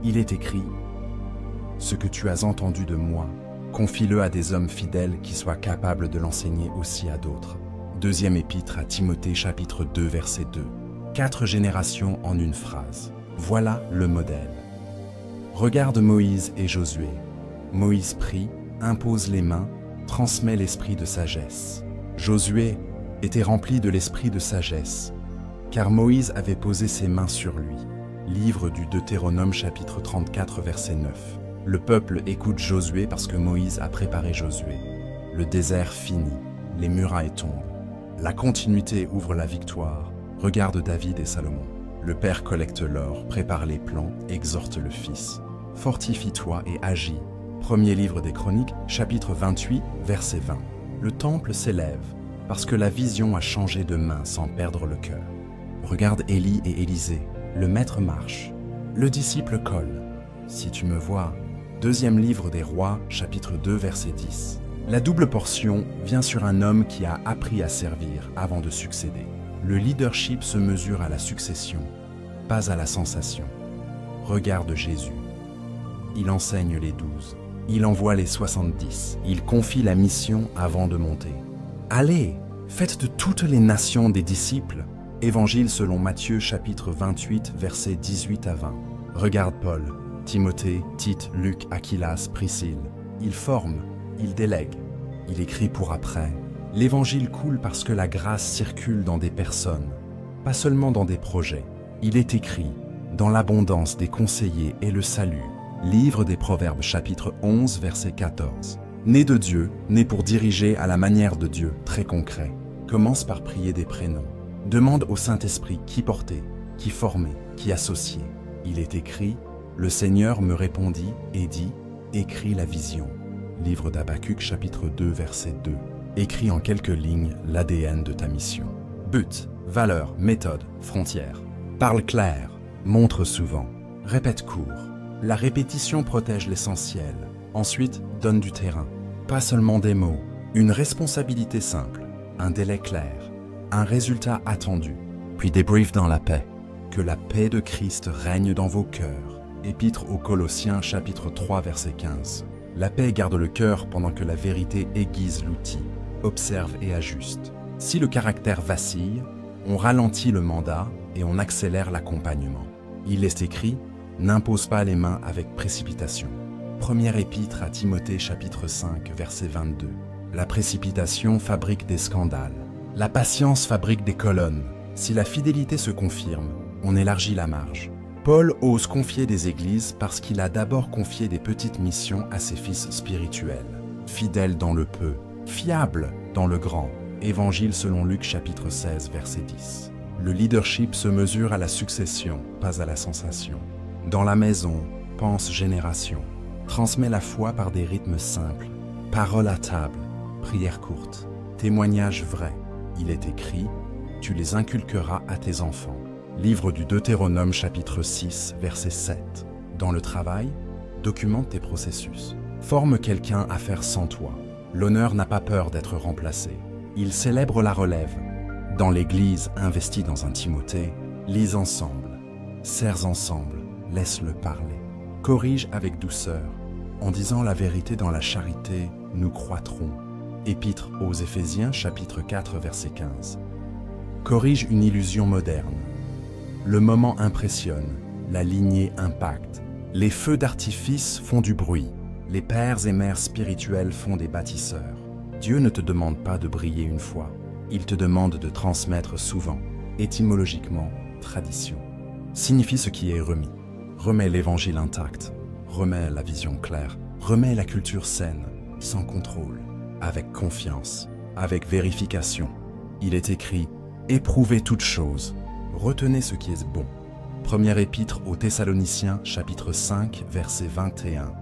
Il est écrit, ce que tu as entendu de moi, confie-le à des hommes fidèles qui soient capables de l'enseigner aussi à d'autres. 2e épître à Timothée chapitre 2 verset 2. 4 générations en une phrase. Voilà le modèle. Regarde Moïse et Josué. Moïse prie, impose les mains, transmet l'esprit de sagesse. Josué était rempli de l'esprit de sagesse, car Moïse avait posé ses mains sur lui. Livre du Deutéronome chapitre 34 verset 9. Le peuple écoute Josué parce que Moïse a préparé Josué. Le désert finit, les murailles tombent. La continuité ouvre la victoire. Regarde David et Salomon. Le Père collecte l'or, prépare les plans, exhorte le Fils. Fortifie-toi et agis. Premier livre des Chroniques, chapitre 28, verset 20. Le temple s'élève, parce que la vision a changé de main sans perdre le cœur. Regarde Élie et Élisée, le maître marche. Le disciple colle. Si tu me vois. Deuxième livre des Rois, chapitre 2, verset 10. La double portion vient sur un homme qui a appris à servir avant de succéder. Le leadership se mesure à la succession, pas à la sensation. Regarde Jésus. Il enseigne les 12. Il envoie les 70. Il confie la mission avant de monter. Allez, faites de toutes les nations des disciples. Évangile selon Matthieu chapitre 28, versets 18 à 20. Regarde Paul, Timothée, Tite, Luc, Aquilas, Priscille. Il forme, il délègue, il écrit pour après. L'évangile coule parce que la grâce circule dans des personnes, pas seulement dans des projets. Il est écrit, dans l'abondance des conseillers et le salut. Livre des Proverbes chapitre 11, verset 14. Né de Dieu, né pour diriger à la manière de Dieu, très concret. Commence par prier des prénoms. Demande au Saint-Esprit qui porter, qui former, qui associer. Il est écrit, le Seigneur me répondit et dit, écris la vision. Livre d'Habacuc chapitre 2, verset 2. Écris en quelques lignes l'ADN de ta mission. But, valeur, méthode, frontière. Parle clair, montre souvent, répète court. La répétition protège l'essentiel. Ensuite, donne du terrain. Pas seulement des mots, une responsabilité simple, un délai clair, un résultat attendu, puis débrief dans la paix. Que la paix de Christ règne dans vos cœurs. Épître aux Colossiens chapitre 3, verset 15. La paix garde le cœur pendant que la vérité aiguise l'outil. Observe et ajuste. Si le caractère vacille, on ralentit le mandat et on accélère l'accompagnement. Il est écrit, n'impose pas les mains avec précipitation. Première épître à Timothée chapitre 5, verset 22. La précipitation fabrique des scandales. La patience fabrique des colonnes. Si la fidélité se confirme, on élargit la marge. Paul ose confier des églises parce qu'il a d'abord confié des petites missions à ses fils spirituels. Fidèle dans le peu, fiable dans le grand. Évangile selon Luc chapitre 16, verset 10. Le leadership se mesure à la succession, pas à la sensation. Dans la maison, pense génération. Transmets la foi par des rythmes simples. Parole à table, prière courte, témoignage vrai. Il est écrit, tu les inculqueras à tes enfants. Livre du Deutéronome chapitre 6, verset 7. Dans le travail, documente tes processus. Forme quelqu'un à faire sans toi. L'honneur n'a pas peur d'être remplacé. Il célèbre la relève. Dans l'Église, investis dans un Timothée, lis ensemble, serre ensemble, laisse-le parler. Corrige avec douceur. En disant la vérité dans la charité, nous croîtrons. Épître aux Éphésiens chapitre 4, verset 15. Corrige une illusion moderne. Le moment impressionne, la lignée impacte. Les feux d'artifice font du bruit. Les pères et mères spirituels font des bâtisseurs. Dieu ne te demande pas de briller une fois. Il te demande de transmettre souvent. Étymologiquement, tradition signifie ce qui est remis. Remets l'évangile intact. Remets la vision claire. Remets la culture saine, sans contrôle, avec confiance, avec vérification. Il est écrit « Éprouvez toutes choses ». Retenez ce qui est bon. Première épître aux Thessaloniciens, chapitre 5, verset 21.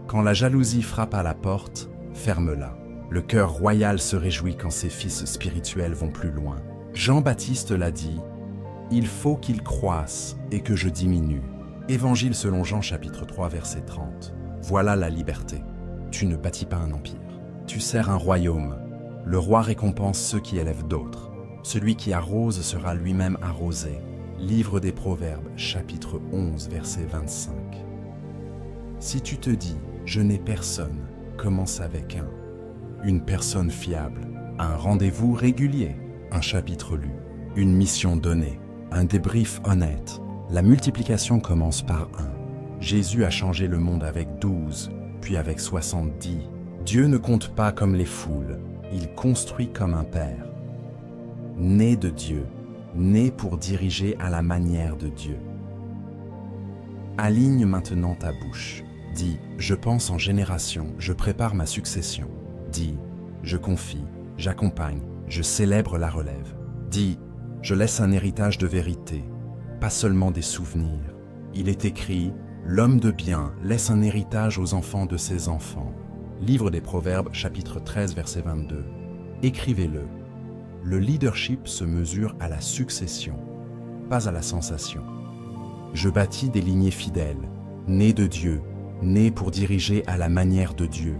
Quand la jalousie frappe à la porte, ferme-la. Le cœur royal se réjouit quand ses fils spirituels vont plus loin. Jean-Baptiste l'a dit, « Il faut qu'il croisse et que je diminue ». Évangile selon Jean, chapitre 3, verset 30. Voilà la liberté. Tu ne bâtis pas un empire. Tu sers un royaume. Le roi récompense ceux qui élèvent d'autres. Celui qui arrose sera lui-même arrosé. Livre des Proverbes, chapitre 11, verset 25. Si tu te dis « Je n'ai personne », commence avec une personne fiable, un rendez-vous régulier, un chapitre lu, une mission donnée, un débrief honnête. La multiplication commence par 1. Jésus a changé le monde avec 12, puis avec 70. Dieu ne compte pas comme les foules, il construit comme un père. Né de Dieu, né pour diriger à la manière de Dieu. Aligne maintenant ta bouche. Dis, je pense en génération, je prépare ma succession. Dis, je confie, j'accompagne, je célèbre la relève. Dis, je laisse un héritage de vérité, pas seulement des souvenirs. Il est écrit, l'homme de bien laisse un héritage aux enfants de ses enfants. Livre des Proverbes, chapitre 13, verset 22. Écrivez-le. Le leadership se mesure à la succession, pas à la sensation. Je bâtis des lignées fidèles, nées de Dieu, nées pour diriger à la manière de Dieu.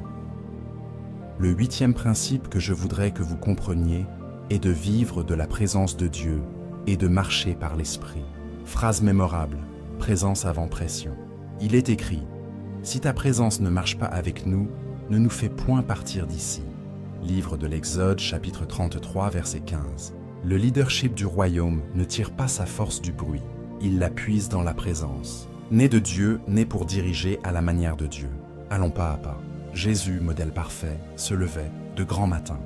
Le 8e principe que je voudrais que vous compreniez est de vivre de la présence de Dieu et de marcher par l'Esprit. Phrase mémorable, présence avant pression. Il est écrit, si ta présence ne marche pas avec nous, ne nous fais point partir d'ici. Livre de l'Exode, chapitre 33, verset 15. Le leadership du royaume ne tire pas sa force du bruit, il la puise dans la présence. Né de Dieu, né pour diriger à la manière de Dieu. Allons pas à pas. Jésus, modèle parfait, se levait de grand matin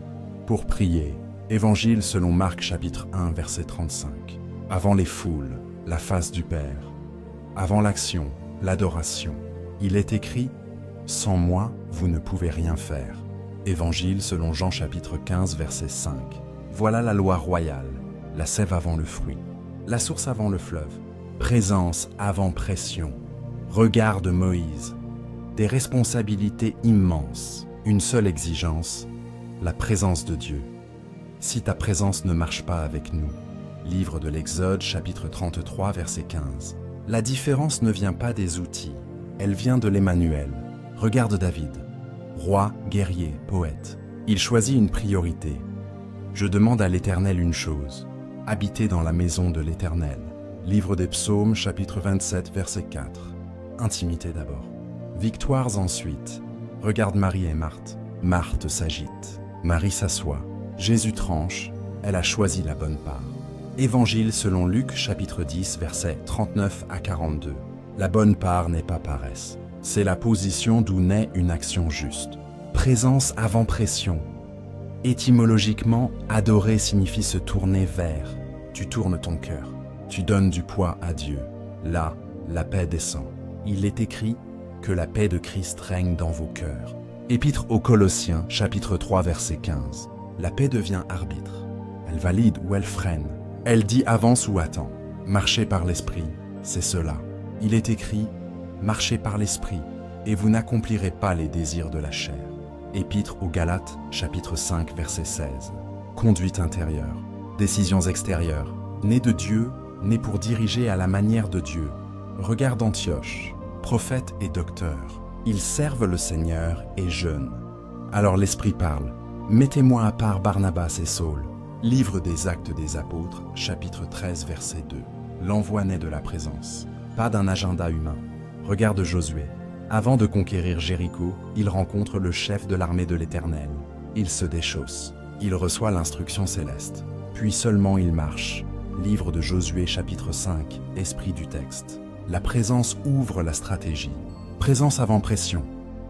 pour prier. Évangile selon Marc, chapitre 1, verset 35. Avant les foules, la face du Père. Avant l'action, l'adoration. Il est écrit, sans moi, vous ne pouvez rien faire. Évangile selon Jean chapitre 15, verset 5. Voilà la loi royale, la sève avant le fruit, la source avant le fleuve, présence avant pression, regard de Moïse, des responsabilités immenses, une seule exigence, la présence de Dieu. Si ta présence ne marche pas avec nous, livre de l'Exode chapitre 33, verset 15. La différence ne vient pas des outils, elle vient de l'Emmanuel. Regarde David. Roi, guerrier, poète, il choisit une priorité. Je demande à l'Éternel une chose, habiter dans la maison de l'Éternel. Livre des Psaumes, chapitre 27, verset 4. Intimité d'abord. Victoires ensuite. Regarde Marie et Marthe. Marthe s'agite. Marie s'assoit. Jésus tranche. Elle a choisi la bonne part. Évangile selon Luc, chapitre 10, versets 39 à 42. La bonne part n'est pas paresse. C'est la position d'où naît une action juste. Présence avant pression. Étymologiquement, adorer signifie se tourner vers. Tu tournes ton cœur. Tu donnes du poids à Dieu. Là, la paix descend. Il est écrit que la paix de Christ règne dans vos cœurs. Épître aux Colossiens, chapitre 3, verset 15. La paix devient arbitre. Elle valide ou elle freine. Elle dit avance ou attend. Marcher par l'esprit, c'est cela. Il est écrit marchez par l'esprit, et vous n'accomplirez pas les désirs de la chair. Épître aux Galates, chapitre 5, verset 16. Conduite intérieure, décisions extérieures, nées de Dieu, nées pour diriger à la manière de Dieu. Regarde Antioche, prophète et docteur. Ils servent le Seigneur et jeûnent. Alors l'Esprit parle. Mettez-moi à part Barnabas et Saul. Livre des Actes des Apôtres, chapitre 13, verset 2. L'envoi naît de la présence, pas d'un agenda humain. Regarde Josué. Avant de conquérir Jéricho, il rencontre le chef de l'armée de l'Éternel. Il se déchausse. Il reçoit l'instruction céleste. Puis seulement il marche. Livre de Josué chapitre 5, esprit du texte. La présence ouvre la stratégie. Présence avant pression.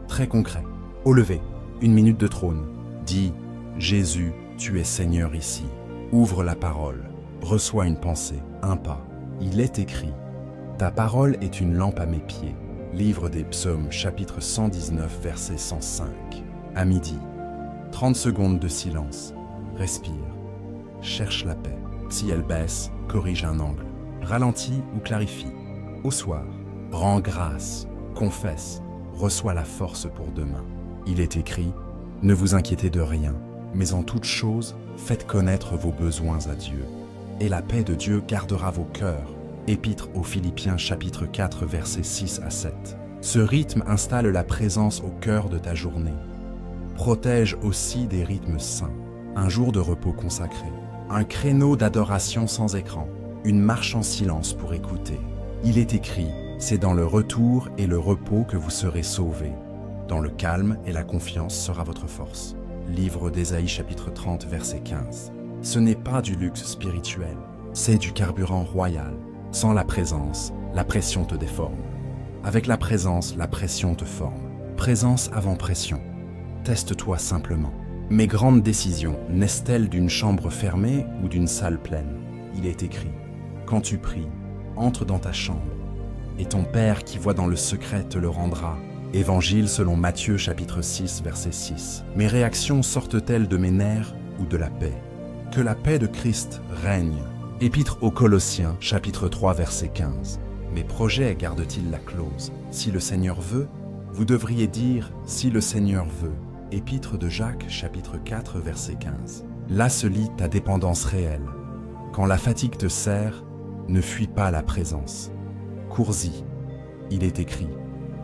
Très concret. Au lever, 1 minute de trône. Dis, Jésus, tu es Seigneur ici. Ouvre la parole. Reçois une pensée, un pas. Il est écrit. Ta parole est une lampe à mes pieds. Livre des Psaumes, chapitre 119, verset 105. À midi, 30 secondes de silence. Respire. Cherche la paix. Si elle baisse, corrige un angle. Ralentis ou clarifie. Au soir, rends grâce, confesse, reçois la force pour demain. Il est écrit, ne vous inquiétez de rien, mais en toute chose, faites connaître vos besoins à Dieu. Et la paix de Dieu gardera vos cœurs. Épître aux Philippiens chapitre 4 versets 6 à 7. Ce rythme installe la présence au cœur de ta journée. Protège aussi des rythmes sains. Un jour de repos consacré. Un créneau d'adoration sans écran. Une marche en silence pour écouter. Il est écrit, c'est dans le retour et le repos que vous serez sauvés. Dans le calme et la confiance sera votre force. Livre d'Ésaïe chapitre 30 verset 15. Ce n'est pas du luxe spirituel, c'est du carburant royal. Sans la présence, la pression te déforme. Avec la présence, la pression te forme. Présence avant pression. Teste-toi simplement. Mes grandes décisions naissent-elles d'une chambre fermée ou d'une salle pleine? Il est écrit, quand tu pries, entre dans ta chambre, et ton Père qui voit dans le secret te le rendra, Évangile selon Matthieu chapitre 6 verset 6. Mes réactions sortent-elles de mes nerfs ou de la paix? Que la paix de Christ règne. Épître aux Colossiens chapitre 3 verset 15. Mes projets gardent-ils la clause? Si le Seigneur veut, vous devriez dire si le Seigneur veut. Épître de Jacques chapitre 4 verset 15. Là se lit ta dépendance réelle. Quand la fatigue te serre, ne fuis pas la présence. Cours-y. Il est écrit: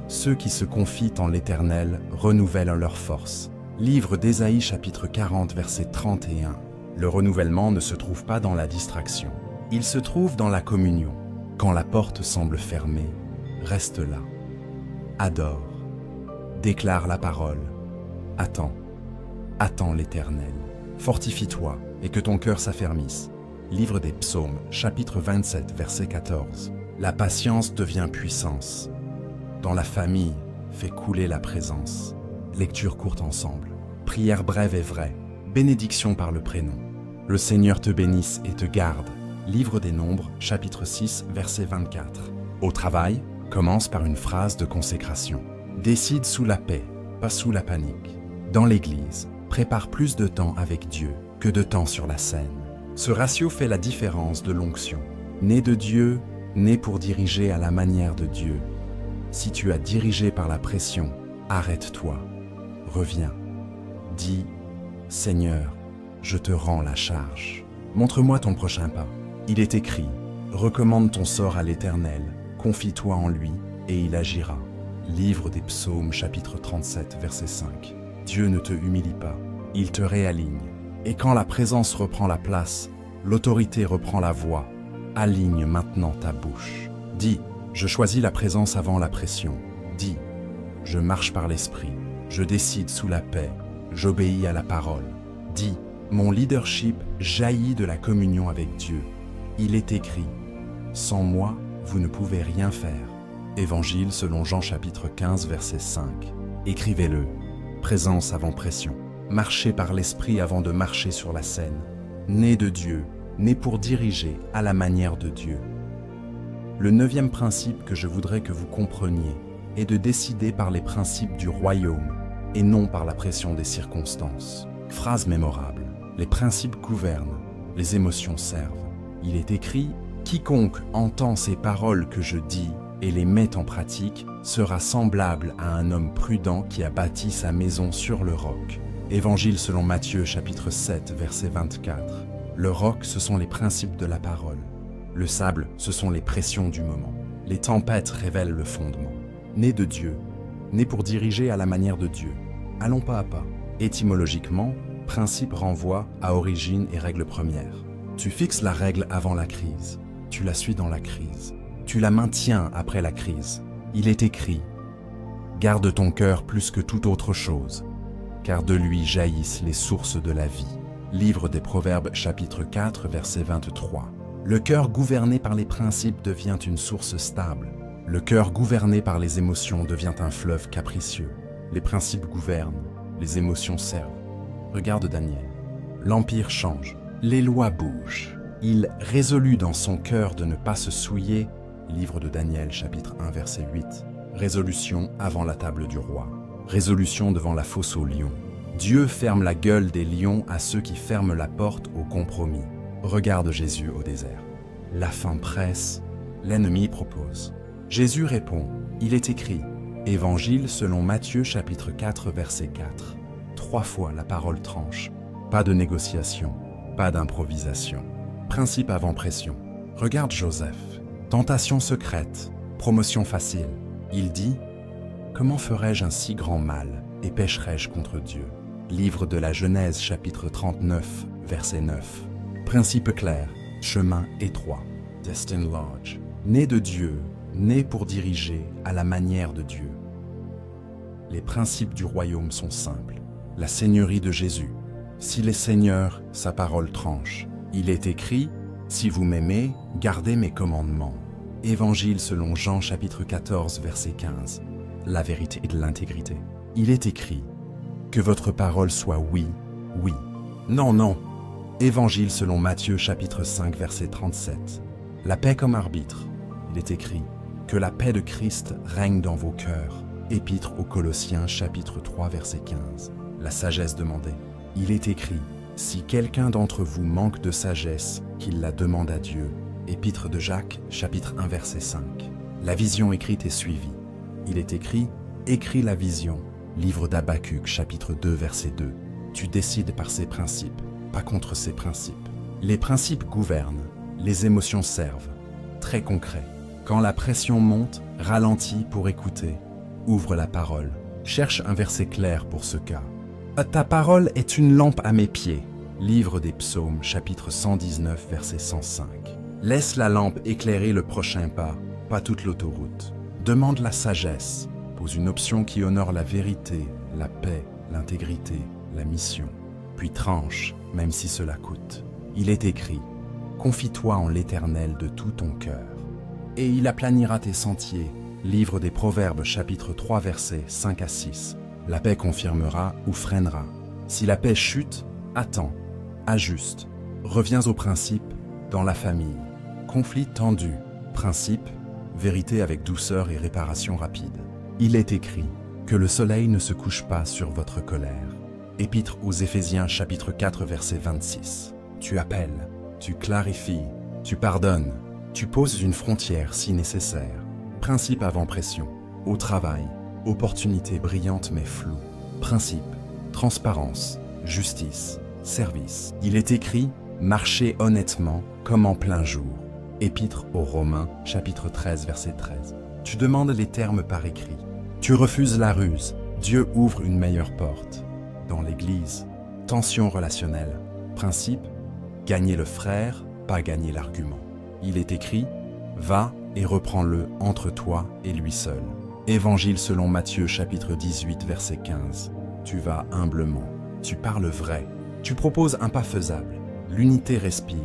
ceux qui se confient en l'Éternel renouvellent leur force. Livre d'Ésaïe chapitre 40 verset 31. Le renouvellement ne se trouve pas dans la distraction. Il se trouve dans la communion. Quand la porte semble fermée, reste là. Adore. Déclare la parole. Attends. Attends l'Éternel. Fortifie-toi et que ton cœur s'affermisse. Livre des Psaumes, chapitre 27, verset 14. La patience devient puissance. Dans la famille, fais couler la présence. Lecture courte ensemble. Prière brève et vraie. Bénédiction par le prénom. Le Seigneur te bénisse et te garde. Livre des Nombres, chapitre 6, verset 24. Au travail, commence par une phrase de consécration. Décide sous la paix, pas sous la panique. Dans l'église, prépare plus de temps avec Dieu que de temps sur la scène. Ce ratio fait la différence de l'onction. Né de Dieu, né pour diriger à la manière de Dieu. Si tu as dirigé par la pression, arrête-toi, reviens. Dis: Seigneur, je te rends la charge. Montre-moi ton prochain pas. Il est écrit: recommande ton sort à l'Éternel, confie-toi en lui et il agira. Livre des Psaumes, chapitre 37, verset 5. Dieu ne te humilie pas, il te réaligne. Et quand la présence reprend la place, l'autorité reprend la voix. Aligne maintenant ta bouche. Dis: je choisis la présence avant la pression. Dis: je marche par l'esprit, je décide sous la paix, j'obéis à la parole. Dis: mon leadership jaillit de la communion avec Dieu. Il est écrit: sans moi, vous ne pouvez rien faire. Évangile selon Jean chapitre 15 verset 5. Écrivez-le. Présence avant pression. Marchez par l'esprit avant de marcher sur la scène. Né de Dieu, né pour diriger à la manière de Dieu. Le 9e principe que je voudrais que vous compreniez est de décider par les principes du royaume et non par la pression des circonstances. Phrase mémorable: les principes gouvernent, les émotions servent. Il est écrit: quiconque entend ces paroles que je dis et les met en pratique sera semblable à un homme prudent qui a bâti sa maison sur le roc. Évangile selon Matthieu chapitre 7 verset 24. Le roc, ce sont les principes de la parole. Le sable, ce sont les pressions du moment. Les tempêtes révèlent le fondement. Né de Dieu, né pour diriger à la manière de Dieu. Allons pas à pas. Étymologiquement, principe renvoie à origine et règle première. Tu fixes la règle avant la crise. Tu la suis dans la crise. Tu la maintiens après la crise. Il est écrit: garde ton cœur plus que toute autre chose, car de lui jaillissent les sources de la vie. Livre des Proverbes chapitre 4 verset 23. Le cœur gouverné par les principes devient une source stable. Le cœur gouverné par les émotions devient un fleuve capricieux. Les principes gouvernent, les émotions servent. Regarde Daniel. L'empire change, les lois bougent. Il résolut dans son cœur de ne pas se souiller. Livre de Daniel chapitre 1 verset 8. Résolution avant la table du roi. Résolution devant la fosse aux lions. Dieu ferme la gueule des lions à ceux qui ferment la porte au compromis. Regarde Jésus au désert. La faim presse, l'ennemi propose. Jésus répond: il est écrit. Évangile selon Matthieu chapitre 4 verset 4. 3 fois la parole tranche. Pas de négociation, pas d'improvisation. Principe avant pression. Regarde Joseph. Tentation secrète, promotion facile. Il dit: comment ferais-je un si grand mal et pécherais-je contre Dieu? Livre de la Genèse chapitre 39 verset 9. Principe clair, chemin étroit. Destin large. Né de Dieu, né pour diriger à la manière de Dieu. Les principes du royaume sont simples. La seigneurie de Jésus. S'il est Seigneur, sa parole tranche. Il est écrit: si vous m'aimez, gardez mes commandements. Évangile selon Jean chapitre 14 verset 15. La vérité et de l'intégrité. Il est écrit: que votre parole soit oui, oui, non, non. Évangile selon Matthieu chapitre 5 verset 37. La paix comme arbitre. Il est écrit: que la paix de Christ règne dans vos cœurs. Épître aux Colossiens chapitre 3 verset 15. La sagesse demandée. Il est écrit, si quelqu'un d'entre vous manque de sagesse, qu'il la demande à Dieu. Épître de Jacques chapitre 1 verset 5. La vision écrite est suivie. Il est écrit, écris la vision. Livre d'Habacuc chapitre 2 verset 2. Tu décides par ses principes, pas contre ses principes. Les principes gouvernent, les émotions servent. Très concret. Quand la pression monte, ralentis pour écouter. Ouvre la parole. Cherche un verset clair pour ce cas. Ta parole est une lampe à mes pieds. Livre des Psaumes, chapitre 119, verset 105. Laisse la lampe éclairer le prochain pas toute l'autoroute. Demande la sagesse. Pose une option qui honore la vérité, la paix, l'intégrité, la mission. Puis tranche, même si cela coûte. Il est écrit, confie-toi en l'Éternel de tout ton cœur. Et il aplanira tes sentiers. Livre des Proverbes, chapitre 3, versets 5 à 6. La paix confirmera ou freinera. Si la paix chute, attends, ajuste. Reviens au principe, dans la famille. Conflit tendu, principe, vérité avec douceur et réparation rapide. Il est écrit que le soleil ne se couche pas sur votre colère. Épître aux Éphésiens, chapitre 4, verset 26. Tu appelles, tu clarifies, tu pardonnes, tu poses une frontière si nécessaire. Principe avant pression, au travail, opportunité brillante mais floue. Principe, transparence, justice, service. Il est écrit, marchez honnêtement comme en plein jour. Épître aux Romains, chapitre 13, verset 13. Tu demandes les termes par écrit. Tu refuses la ruse. Dieu ouvre une meilleure porte. Dans l'Église, tension relationnelle. Principe, gagner le frère, pas gagner l'argument. Il est écrit, va et reprends-le entre toi et lui seul. Évangile selon Matthieu chapitre 18 verset 15. Tu vas humblement, tu parles vrai, tu proposes un pas faisable. L'unité respire,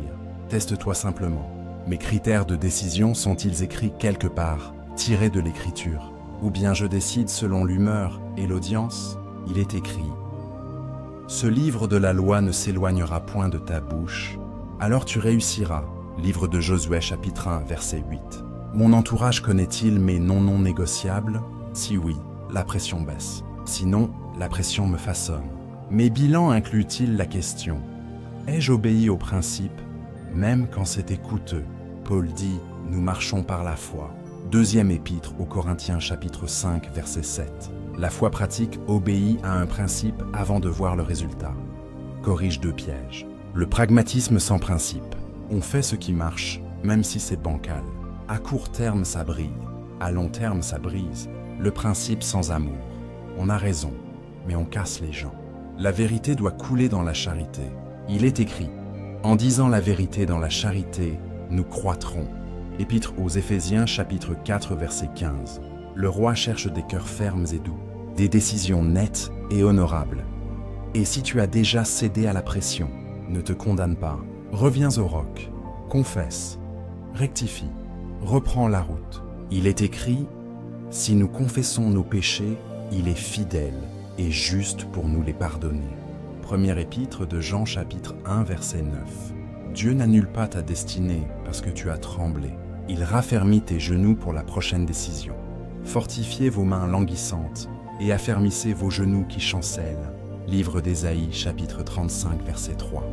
teste-toi simplement. Mes critères de décision sont-ils écrits quelque part, tirés de l'écriture? Ou bien je décide selon l'humeur et l'audience? Il est écrit, ce livre de la loi ne s'éloignera point de ta bouche, alors tu réussiras. Livre de Josué chapitre 1 verset 8. Mon entourage connaît-il mes non négociables? Si oui, la pression baisse. Sinon, la pression me façonne. Mes bilans incluent-ils la question, ai-je obéi aux principes, même quand c'était coûteux? Paul dit, nous marchons par la foi. Deuxième épître aux Corinthiens chapitre 5 verset 7. La foi pratique obéit à un principe avant de voir le résultat. Corrige deux pièges. Le pragmatisme sans principe. On fait ce qui marche, même si c'est bancal. À court terme, ça brille. À long terme, ça brise. Le principe sans amour. On a raison, mais on casse les gens. La vérité doit couler dans la charité. Il est écrit, en disant la vérité dans la charité, nous croîtrons. Épître aux Éphésiens chapitre 4 verset 15. Le roi cherche des cœurs fermes et doux, des décisions nettes et honorables. Et si tu as déjà cédé à la pression, ne te condamne pas. Reviens au roc, confesse, rectifie, reprends la route. Il est écrit, si nous confessons nos péchés, il est fidèle et juste pour nous les pardonner. Premier épître de Jean chapitre 1 verset 9. Dieu n'annule pas ta destinée parce que tu as tremblé. Il raffermit tes genoux pour la prochaine décision. Fortifiez vos mains languissantes et affermissez vos genoux qui chancellent. Livre d'Ésaïe chapitre 35 verset 3.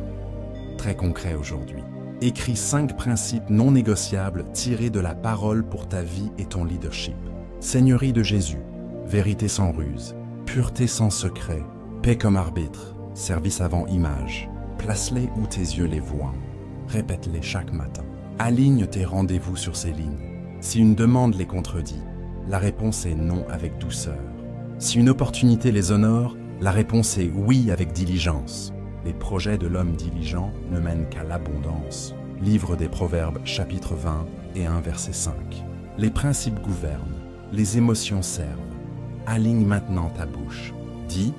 Très concret aujourd'hui. Écris 5 principes non négociables tirés de la parole pour ta vie et ton leadership. Seigneurie de Jésus, vérité sans ruse, pureté sans secret, paix comme arbitre, service avant image. Place-les où tes yeux les voient. Répète-les chaque matin. Aligne tes rendez-vous sur ces lignes. Si une demande les contredit, la réponse est non avec douceur. Si une opportunité les honore, la réponse est oui avec diligence. Les projets de l'homme diligent ne mènent qu'à l'abondance. Livre des Proverbes, chapitre 20 et 1, verset 5. Les principes gouvernent, les émotions servent. Aligne maintenant ta bouche. Dis,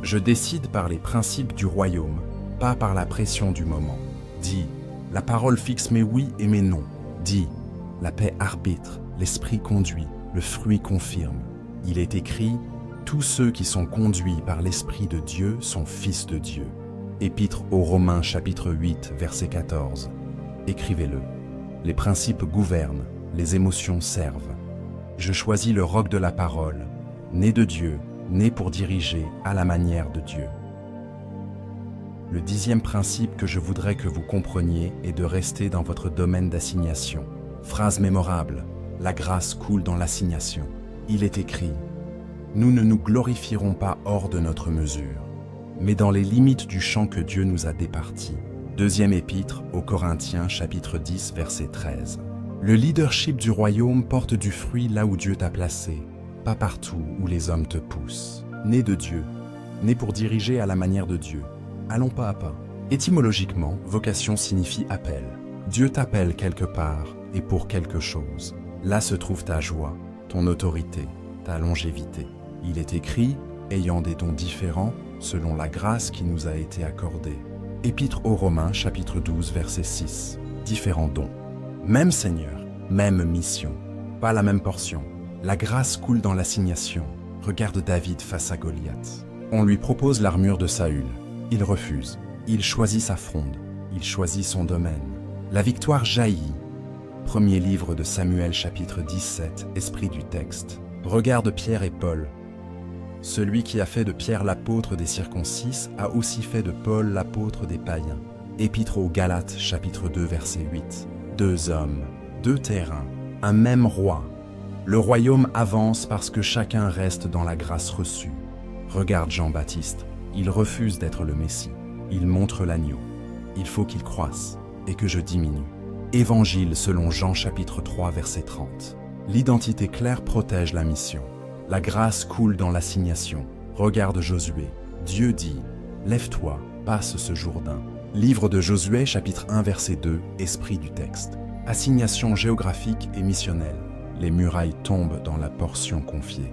je décide par les principes du royaume, pas par la pression du moment. Dis, la parole fixe mes oui et mes non. Dis, la paix arbitre, l'esprit conduit, le fruit confirme. Il est écrit, tous ceux qui sont conduits par l'Esprit de Dieu sont fils de Dieu. Épître aux Romains chapitre 8 verset 14. Écrivez-le. Les principes gouvernent, les émotions servent. Je choisis le roc de la parole. né de Dieu, né pour diriger à la manière de Dieu. Le 10e principe que je voudrais que vous compreniez est de rester dans votre domaine d'assignation. Phrase mémorable, la grâce coule dans l'assignation. Il est écrit, nous ne nous glorifierons pas hors de notre mesure, mais dans les limites du champ que Dieu nous a départi. Deuxième épître aux Corinthiens, chapitre 10, verset 13. Le leadership du royaume porte du fruit là où Dieu t'a placé, pas partout où les hommes te poussent. Né de Dieu, né pour diriger à la manière de Dieu. Allons pas à pas. Étymologiquement, vocation signifie appel. Dieu t'appelle quelque part et pour quelque chose. Là se trouve ta joie, ton autorité, ta longévité. Il est écrit, ayant des dons différents, selon la grâce qui nous a été accordée. Épître aux Romains, chapitre 12, verset 6. Différents dons. Même Seigneur, même mission. Pas la même portion. La grâce coule dans l'assignation. Regarde David face à Goliath. On lui propose l'armure de Saül. Il refuse. Il choisit sa fronde. Il choisit son domaine. La victoire jaillit. Premier livre de Samuel, chapitre 17, esprit du texte. Regarde Pierre et Paul. Celui qui a fait de Pierre l'apôtre des circoncis a aussi fait de Paul l'apôtre des païens. Épître aux Galates, chapitre 2, verset 8. Deux hommes, deux terrains, un même roi. Le royaume avance parce que chacun reste dans la grâce reçue. Regarde Jean-Baptiste, il refuse d'être le Messie. Il montre l'agneau. Il faut qu'il croisse et que je diminue. Évangile selon Jean chapitre 3, verset 30. L'identité claire protège la mission. La grâce coule dans l'assignation. Regarde Josué. Dieu dit, lève-toi, passe ce Jourdain. Livre de Josué, chapitre 1, verset 2, esprit du texte. Assignation géographique et missionnelle. Les murailles tombent dans la portion confiée.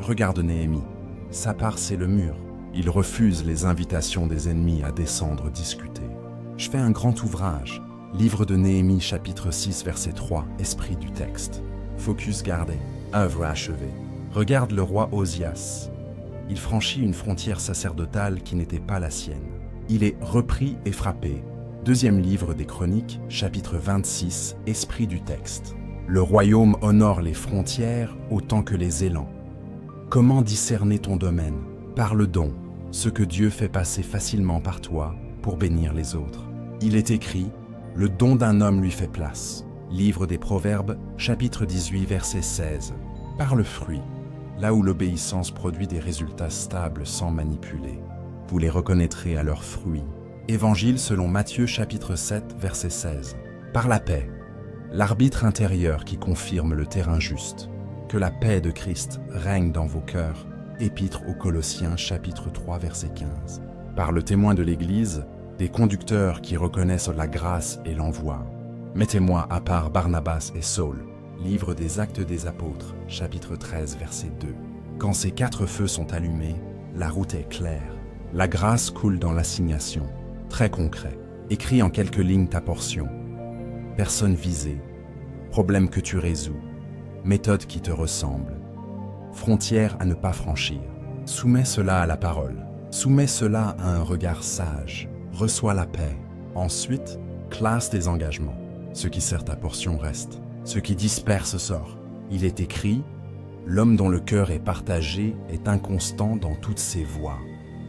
Regarde Néhémie. Sa part, c'est le mur. Il refuse les invitations des ennemis à descendre discuter. Je fais un grand ouvrage. Livre de Néhémie, chapitre 6, verset 3, esprit du texte. Focus gardé. Œuvre achevée. Regarde le roi Osias. Il franchit une frontière sacerdotale qui n'était pas la sienne. Il est repris et frappé. Deuxième livre des Chroniques, chapitre 26, esprit du texte. Le royaume honore les frontières autant que les élans. Comment discerner ton domaine? Par le don, ce que Dieu fait passer facilement par toi pour bénir les autres. Il est écrit, le don d'un homme lui fait place. Livre des Proverbes, chapitre 18, verset 16. Par le fruit, là où l'obéissance produit des résultats stables sans manipuler. Vous les reconnaîtrez à leurs fruits. Évangile selon Matthieu, chapitre 7, verset 16. Par la paix, l'arbitre intérieur qui confirme le terrain juste. Que la paix de Christ règne dans vos cœurs. Épître aux Colossiens, chapitre 3, verset 15. Par le témoin de l'Église, des conducteurs qui reconnaissent la grâce et l'envoi. Mettez-moi à part Barnabas et Saul. Livre des Actes des Apôtres, chapitre 13, verset 2. Quand ces 4 feux sont allumés, la route est claire. La grâce coule dans l'assignation. Très concret. Écris en quelques lignes ta portion. Personne visée. Problème que tu résous. Méthode qui te ressemble. Frontière à ne pas franchir. Soumets cela à la parole. Soumets cela à un regard sage. Reçois la paix. Ensuite, classe tes engagements. Ce qui sert ta portion reste. Ce qui disperse sort. Il est écrit, l'homme dont le cœur est partagé est inconstant dans toutes ses voies.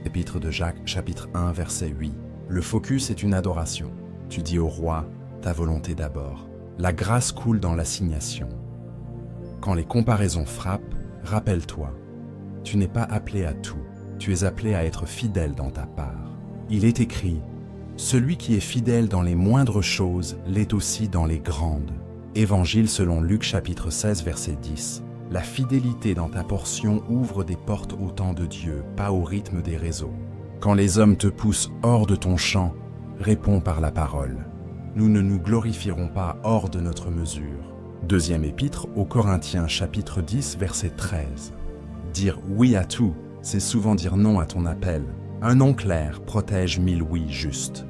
Épître de Jacques, chapitre 1, verset 8. Le focus est une adoration. Tu dis au roi, ta volonté d'abord. La grâce coule dans l'assignation. Quand les comparaisons frappent, rappelle-toi, tu n'es pas appelé à tout, tu es appelé à être fidèle dans ta part. Il est écrit, celui qui est fidèle dans les moindres choses l'est aussi dans les grandes. Évangile selon Luc chapitre 16 verset 10. La fidélité dans ta portion ouvre des portes au temps de Dieu, pas au rythme des réseaux. Quand les hommes te poussent hors de ton champ, réponds par la parole. Nous ne nous glorifierons pas hors de notre mesure. Deuxième épître aux Corinthiens chapitre 10 verset 13. Dire oui à tout, c'est souvent dire non à ton appel. Un non clair protège 1000 oui justes.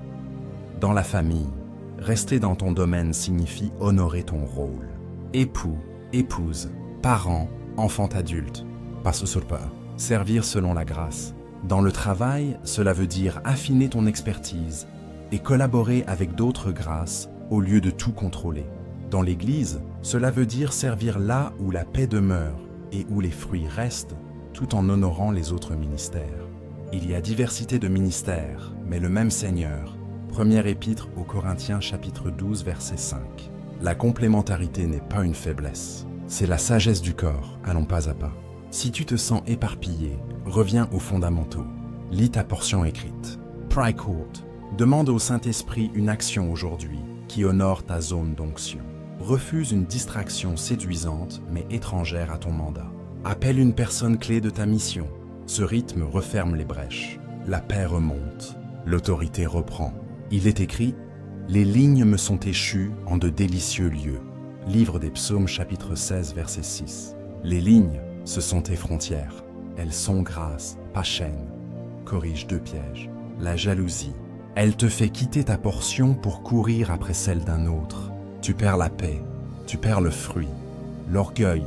Dans la famille, rester dans ton domaine signifie honorer ton rôle. Époux, épouse, parents, enfant adulte, passe sur pas. Servir selon la grâce. Dans le travail, cela veut dire affiner ton expertise et collaborer avec d'autres grâces au lieu de tout contrôler. Dans l'Église, cela veut dire servir là où la paix demeure et où les fruits restent tout en honorant les autres ministères. Il y a diversité de ministères, mais le même Seigneur. Première épître aux Corinthiens chapitre 12 verset 5. La complémentarité n'est pas une faiblesse, c'est la sagesse du corps, allons pas à pas. Si tu te sens éparpillé, reviens aux fondamentaux. Lis ta portion écrite. Pry court. Demande au Saint-Esprit une action aujourd'hui qui honore ta zone d'onction. Refuse une distraction séduisante mais étrangère à ton mandat. Appelle une personne clé de ta mission. Ce rythme referme les brèches. La paix remonte. L'autorité reprend. Il est écrit « Les lignes me sont échues en de délicieux lieux ». Livre des Psaumes chapitre 16 verset 6. Les lignes, ce sont tes frontières. Elles sont grâce, pas chaîne. Corrige 2 pièges. La jalousie. Elle te fait quitter ta portion pour courir après celle d'un autre. Tu perds la paix, tu perds le fruit. L'orgueil,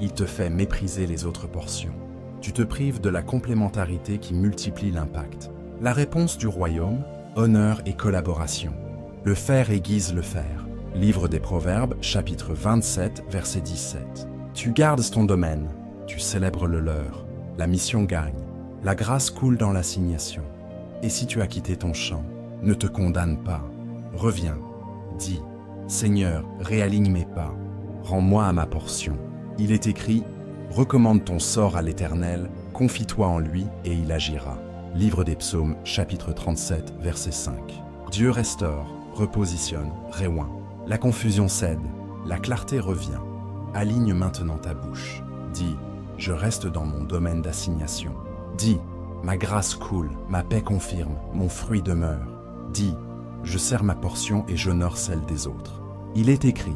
il te fait mépriser les autres portions. Tu te prives de la complémentarité qui multiplie l'impact. La réponse du royaume, honneur et collaboration. Le fer aiguise le fer. Livre des Proverbes, chapitre 27, verset 17. Tu gardes ton domaine, tu célèbres le leur. La mission gagne. La grâce coule dans l'assignation. Et si tu as quitté ton champ, ne te condamne pas. Reviens, dis, Seigneur, réaligne mes pas. Rends-moi à ma portion. Il est écrit, recommande ton sort à l'Éternel, confie-toi en lui et il agira. Livre des Psaumes, chapitre 37, verset 5. Dieu restaure, repositionne, réoint. La confusion cède, la clarté revient. Aligne maintenant ta bouche. Dis, je reste dans mon domaine d'assignation. Dis, ma grâce coule, ma paix confirme, mon fruit demeure. Dis, je sers ma portion et j'honore celle des autres. Il est écrit,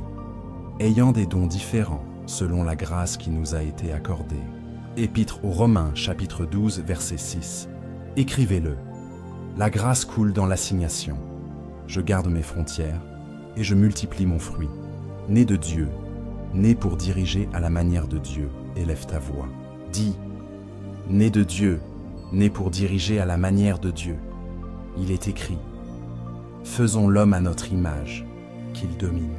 ayant des dons différents, selon la grâce qui nous a été accordée. Épître aux Romains, chapitre 12, verset 6. Écrivez-le. La grâce coule dans l'assignation. Je garde mes frontières et je multiplie mon fruit. Né de Dieu, né pour diriger à la manière de Dieu, élève ta voix. Dis, né de Dieu, né pour diriger à la manière de Dieu. Il est écrit, faisons l'homme à notre image, qu'il domine.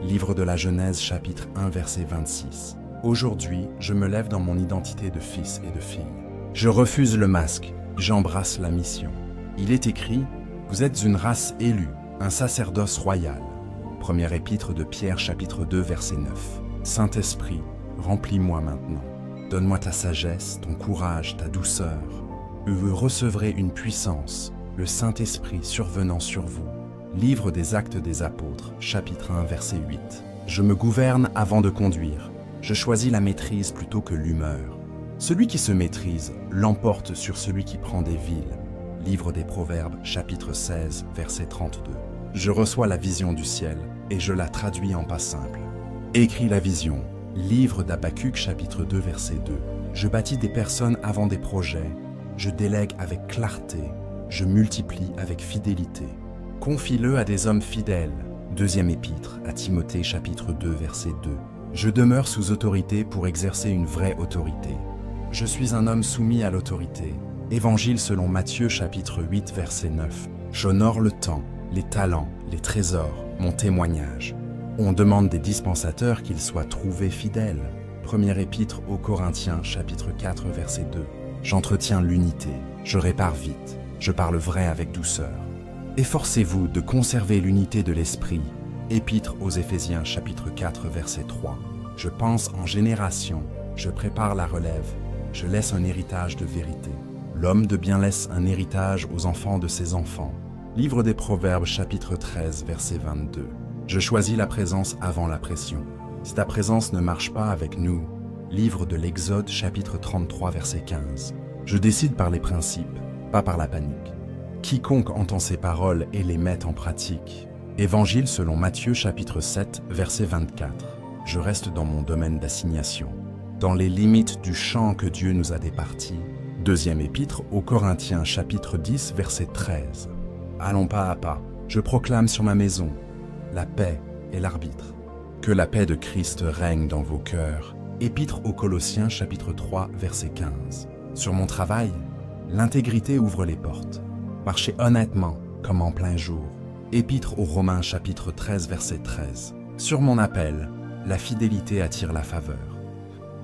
Livre de la Genèse, chapitre 1, verset 26. Aujourd'hui, je me lève dans mon identité de fils et de fille. Je refuse le masque, j'embrasse la mission. Il est écrit, vous êtes une race élue, un sacerdoce royal. Première épître de Pierre, chapitre 2, verset 9. Saint-Esprit, remplis-moi maintenant. Donne-moi ta sagesse, ton courage, ta douceur. Vous recevrez une puissance, le Saint-Esprit survenant sur vous. Livre des Actes des Apôtres, chapitre 1, verset 8. Je me gouverne avant de conduire. Je choisis la maîtrise plutôt que l'humeur. Celui qui se maîtrise l'emporte sur celui qui prend des villes. Livre des Proverbes, chapitre 16, verset 32. Je reçois la vision du ciel et je la traduis en pas simple. Écris la vision. Livre d'Habacuc, chapitre 2, verset 2. Je bâtis des personnes avant des projets. Je délègue avec clarté. Je multiplie avec fidélité. Confie-le à des hommes fidèles. Deuxième épître à Timothée, chapitre 2, verset 2. Je demeure sous autorité pour exercer une vraie autorité. Je suis un homme soumis à l'autorité. Évangile selon Matthieu, chapitre 8, verset 9. J'honore le temps, les talents, les trésors, mon témoignage. On demande des dispensateurs qu'ils soient trouvés fidèles. Première épître aux Corinthiens, chapitre 4, verset 2. J'entretiens l'unité, je répare vite, je parle vrai avec douceur. Efforcez-vous de conserver l'unité de l'esprit. Épître aux Éphésiens, chapitre 4, verset 3. Je pense en génération, je prépare la relève, je laisse un héritage de vérité. L'homme de bien laisse un héritage aux enfants de ses enfants. Livre des Proverbes, chapitre 13, verset 22. Je choisis la présence avant la pression. Si ta présence ne marche pas avec nous, livre de l'Exode, chapitre 33, verset 15. Je décide par les principes, pas par la panique. Quiconque entend ces paroles et les met en pratique. Évangile selon Matthieu, chapitre 7, verset 24. Je reste dans mon domaine d'assignation, dans les limites du champ que Dieu nous a départi. Deuxième épître aux Corinthiens, chapitre 10, verset 13. Allons pas à pas, je proclame sur ma maison la paix et l'arbitre. Que la paix de Christ règne dans vos cœurs. Épître aux Colossiens, chapitre 3, verset 15. Sur mon travail, l'intégrité ouvre les portes. Marchez honnêtement, comme en plein jour. Épître aux Romains, chapitre 13, verset 13. Sur mon appel, la fidélité attire la faveur.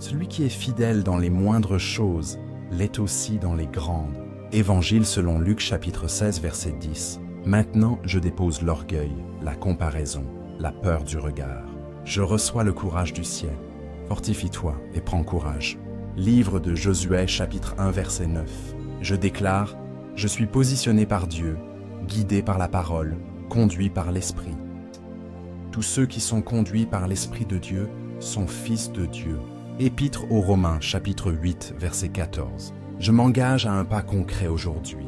Celui qui est fidèle dans les moindres choses l'est aussi dans les grandes. Évangile selon Luc chapitre 16 verset 10. Maintenant je dépose l'orgueil, la comparaison, la peur du regard. Je reçois le courage du ciel. Fortifie-toi et prends courage. Livre de Josué chapitre 1 verset 9. Je déclare, je suis positionné par Dieu, guidé par la parole, conduit par l'Esprit. Tous ceux qui sont conduits par l'Esprit de Dieu sont fils de Dieu. Épître aux Romains chapitre 8 verset 14. Je m'engage à un pas concret aujourd'hui.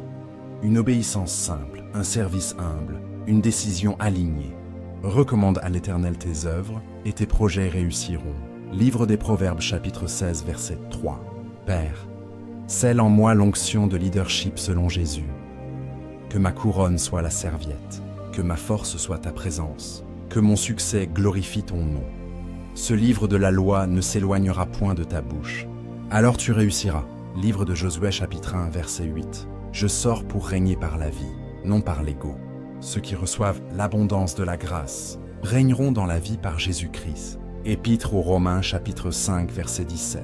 Une obéissance simple, un service humble, une décision alignée. Recommande à l'Éternel tes œuvres et tes projets réussiront. Livre des Proverbes chapitre 16 verset 3. Père, scelle en moi l'onction de leadership selon Jésus. Que ma couronne soit la serviette, que ma force soit ta présence, que mon succès glorifie ton nom. Ce livre de la loi ne s'éloignera point de ta bouche. Alors tu réussiras. Livre de Josué chapitre 1 verset 8. Je sors pour régner par la vie, non par l'ego. Ceux qui reçoivent l'abondance de la grâce régneront dans la vie par Jésus-Christ. Épître aux Romains chapitre 5 verset 17.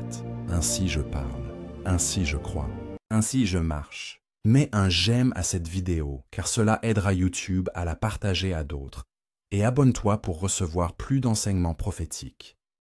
Ainsi je parle, ainsi je crois, ainsi je marche. Mets un j'aime à cette vidéo car cela aidera YouTube à la partager à d'autres. Et abonne-toi pour recevoir plus d'enseignements prophétiques.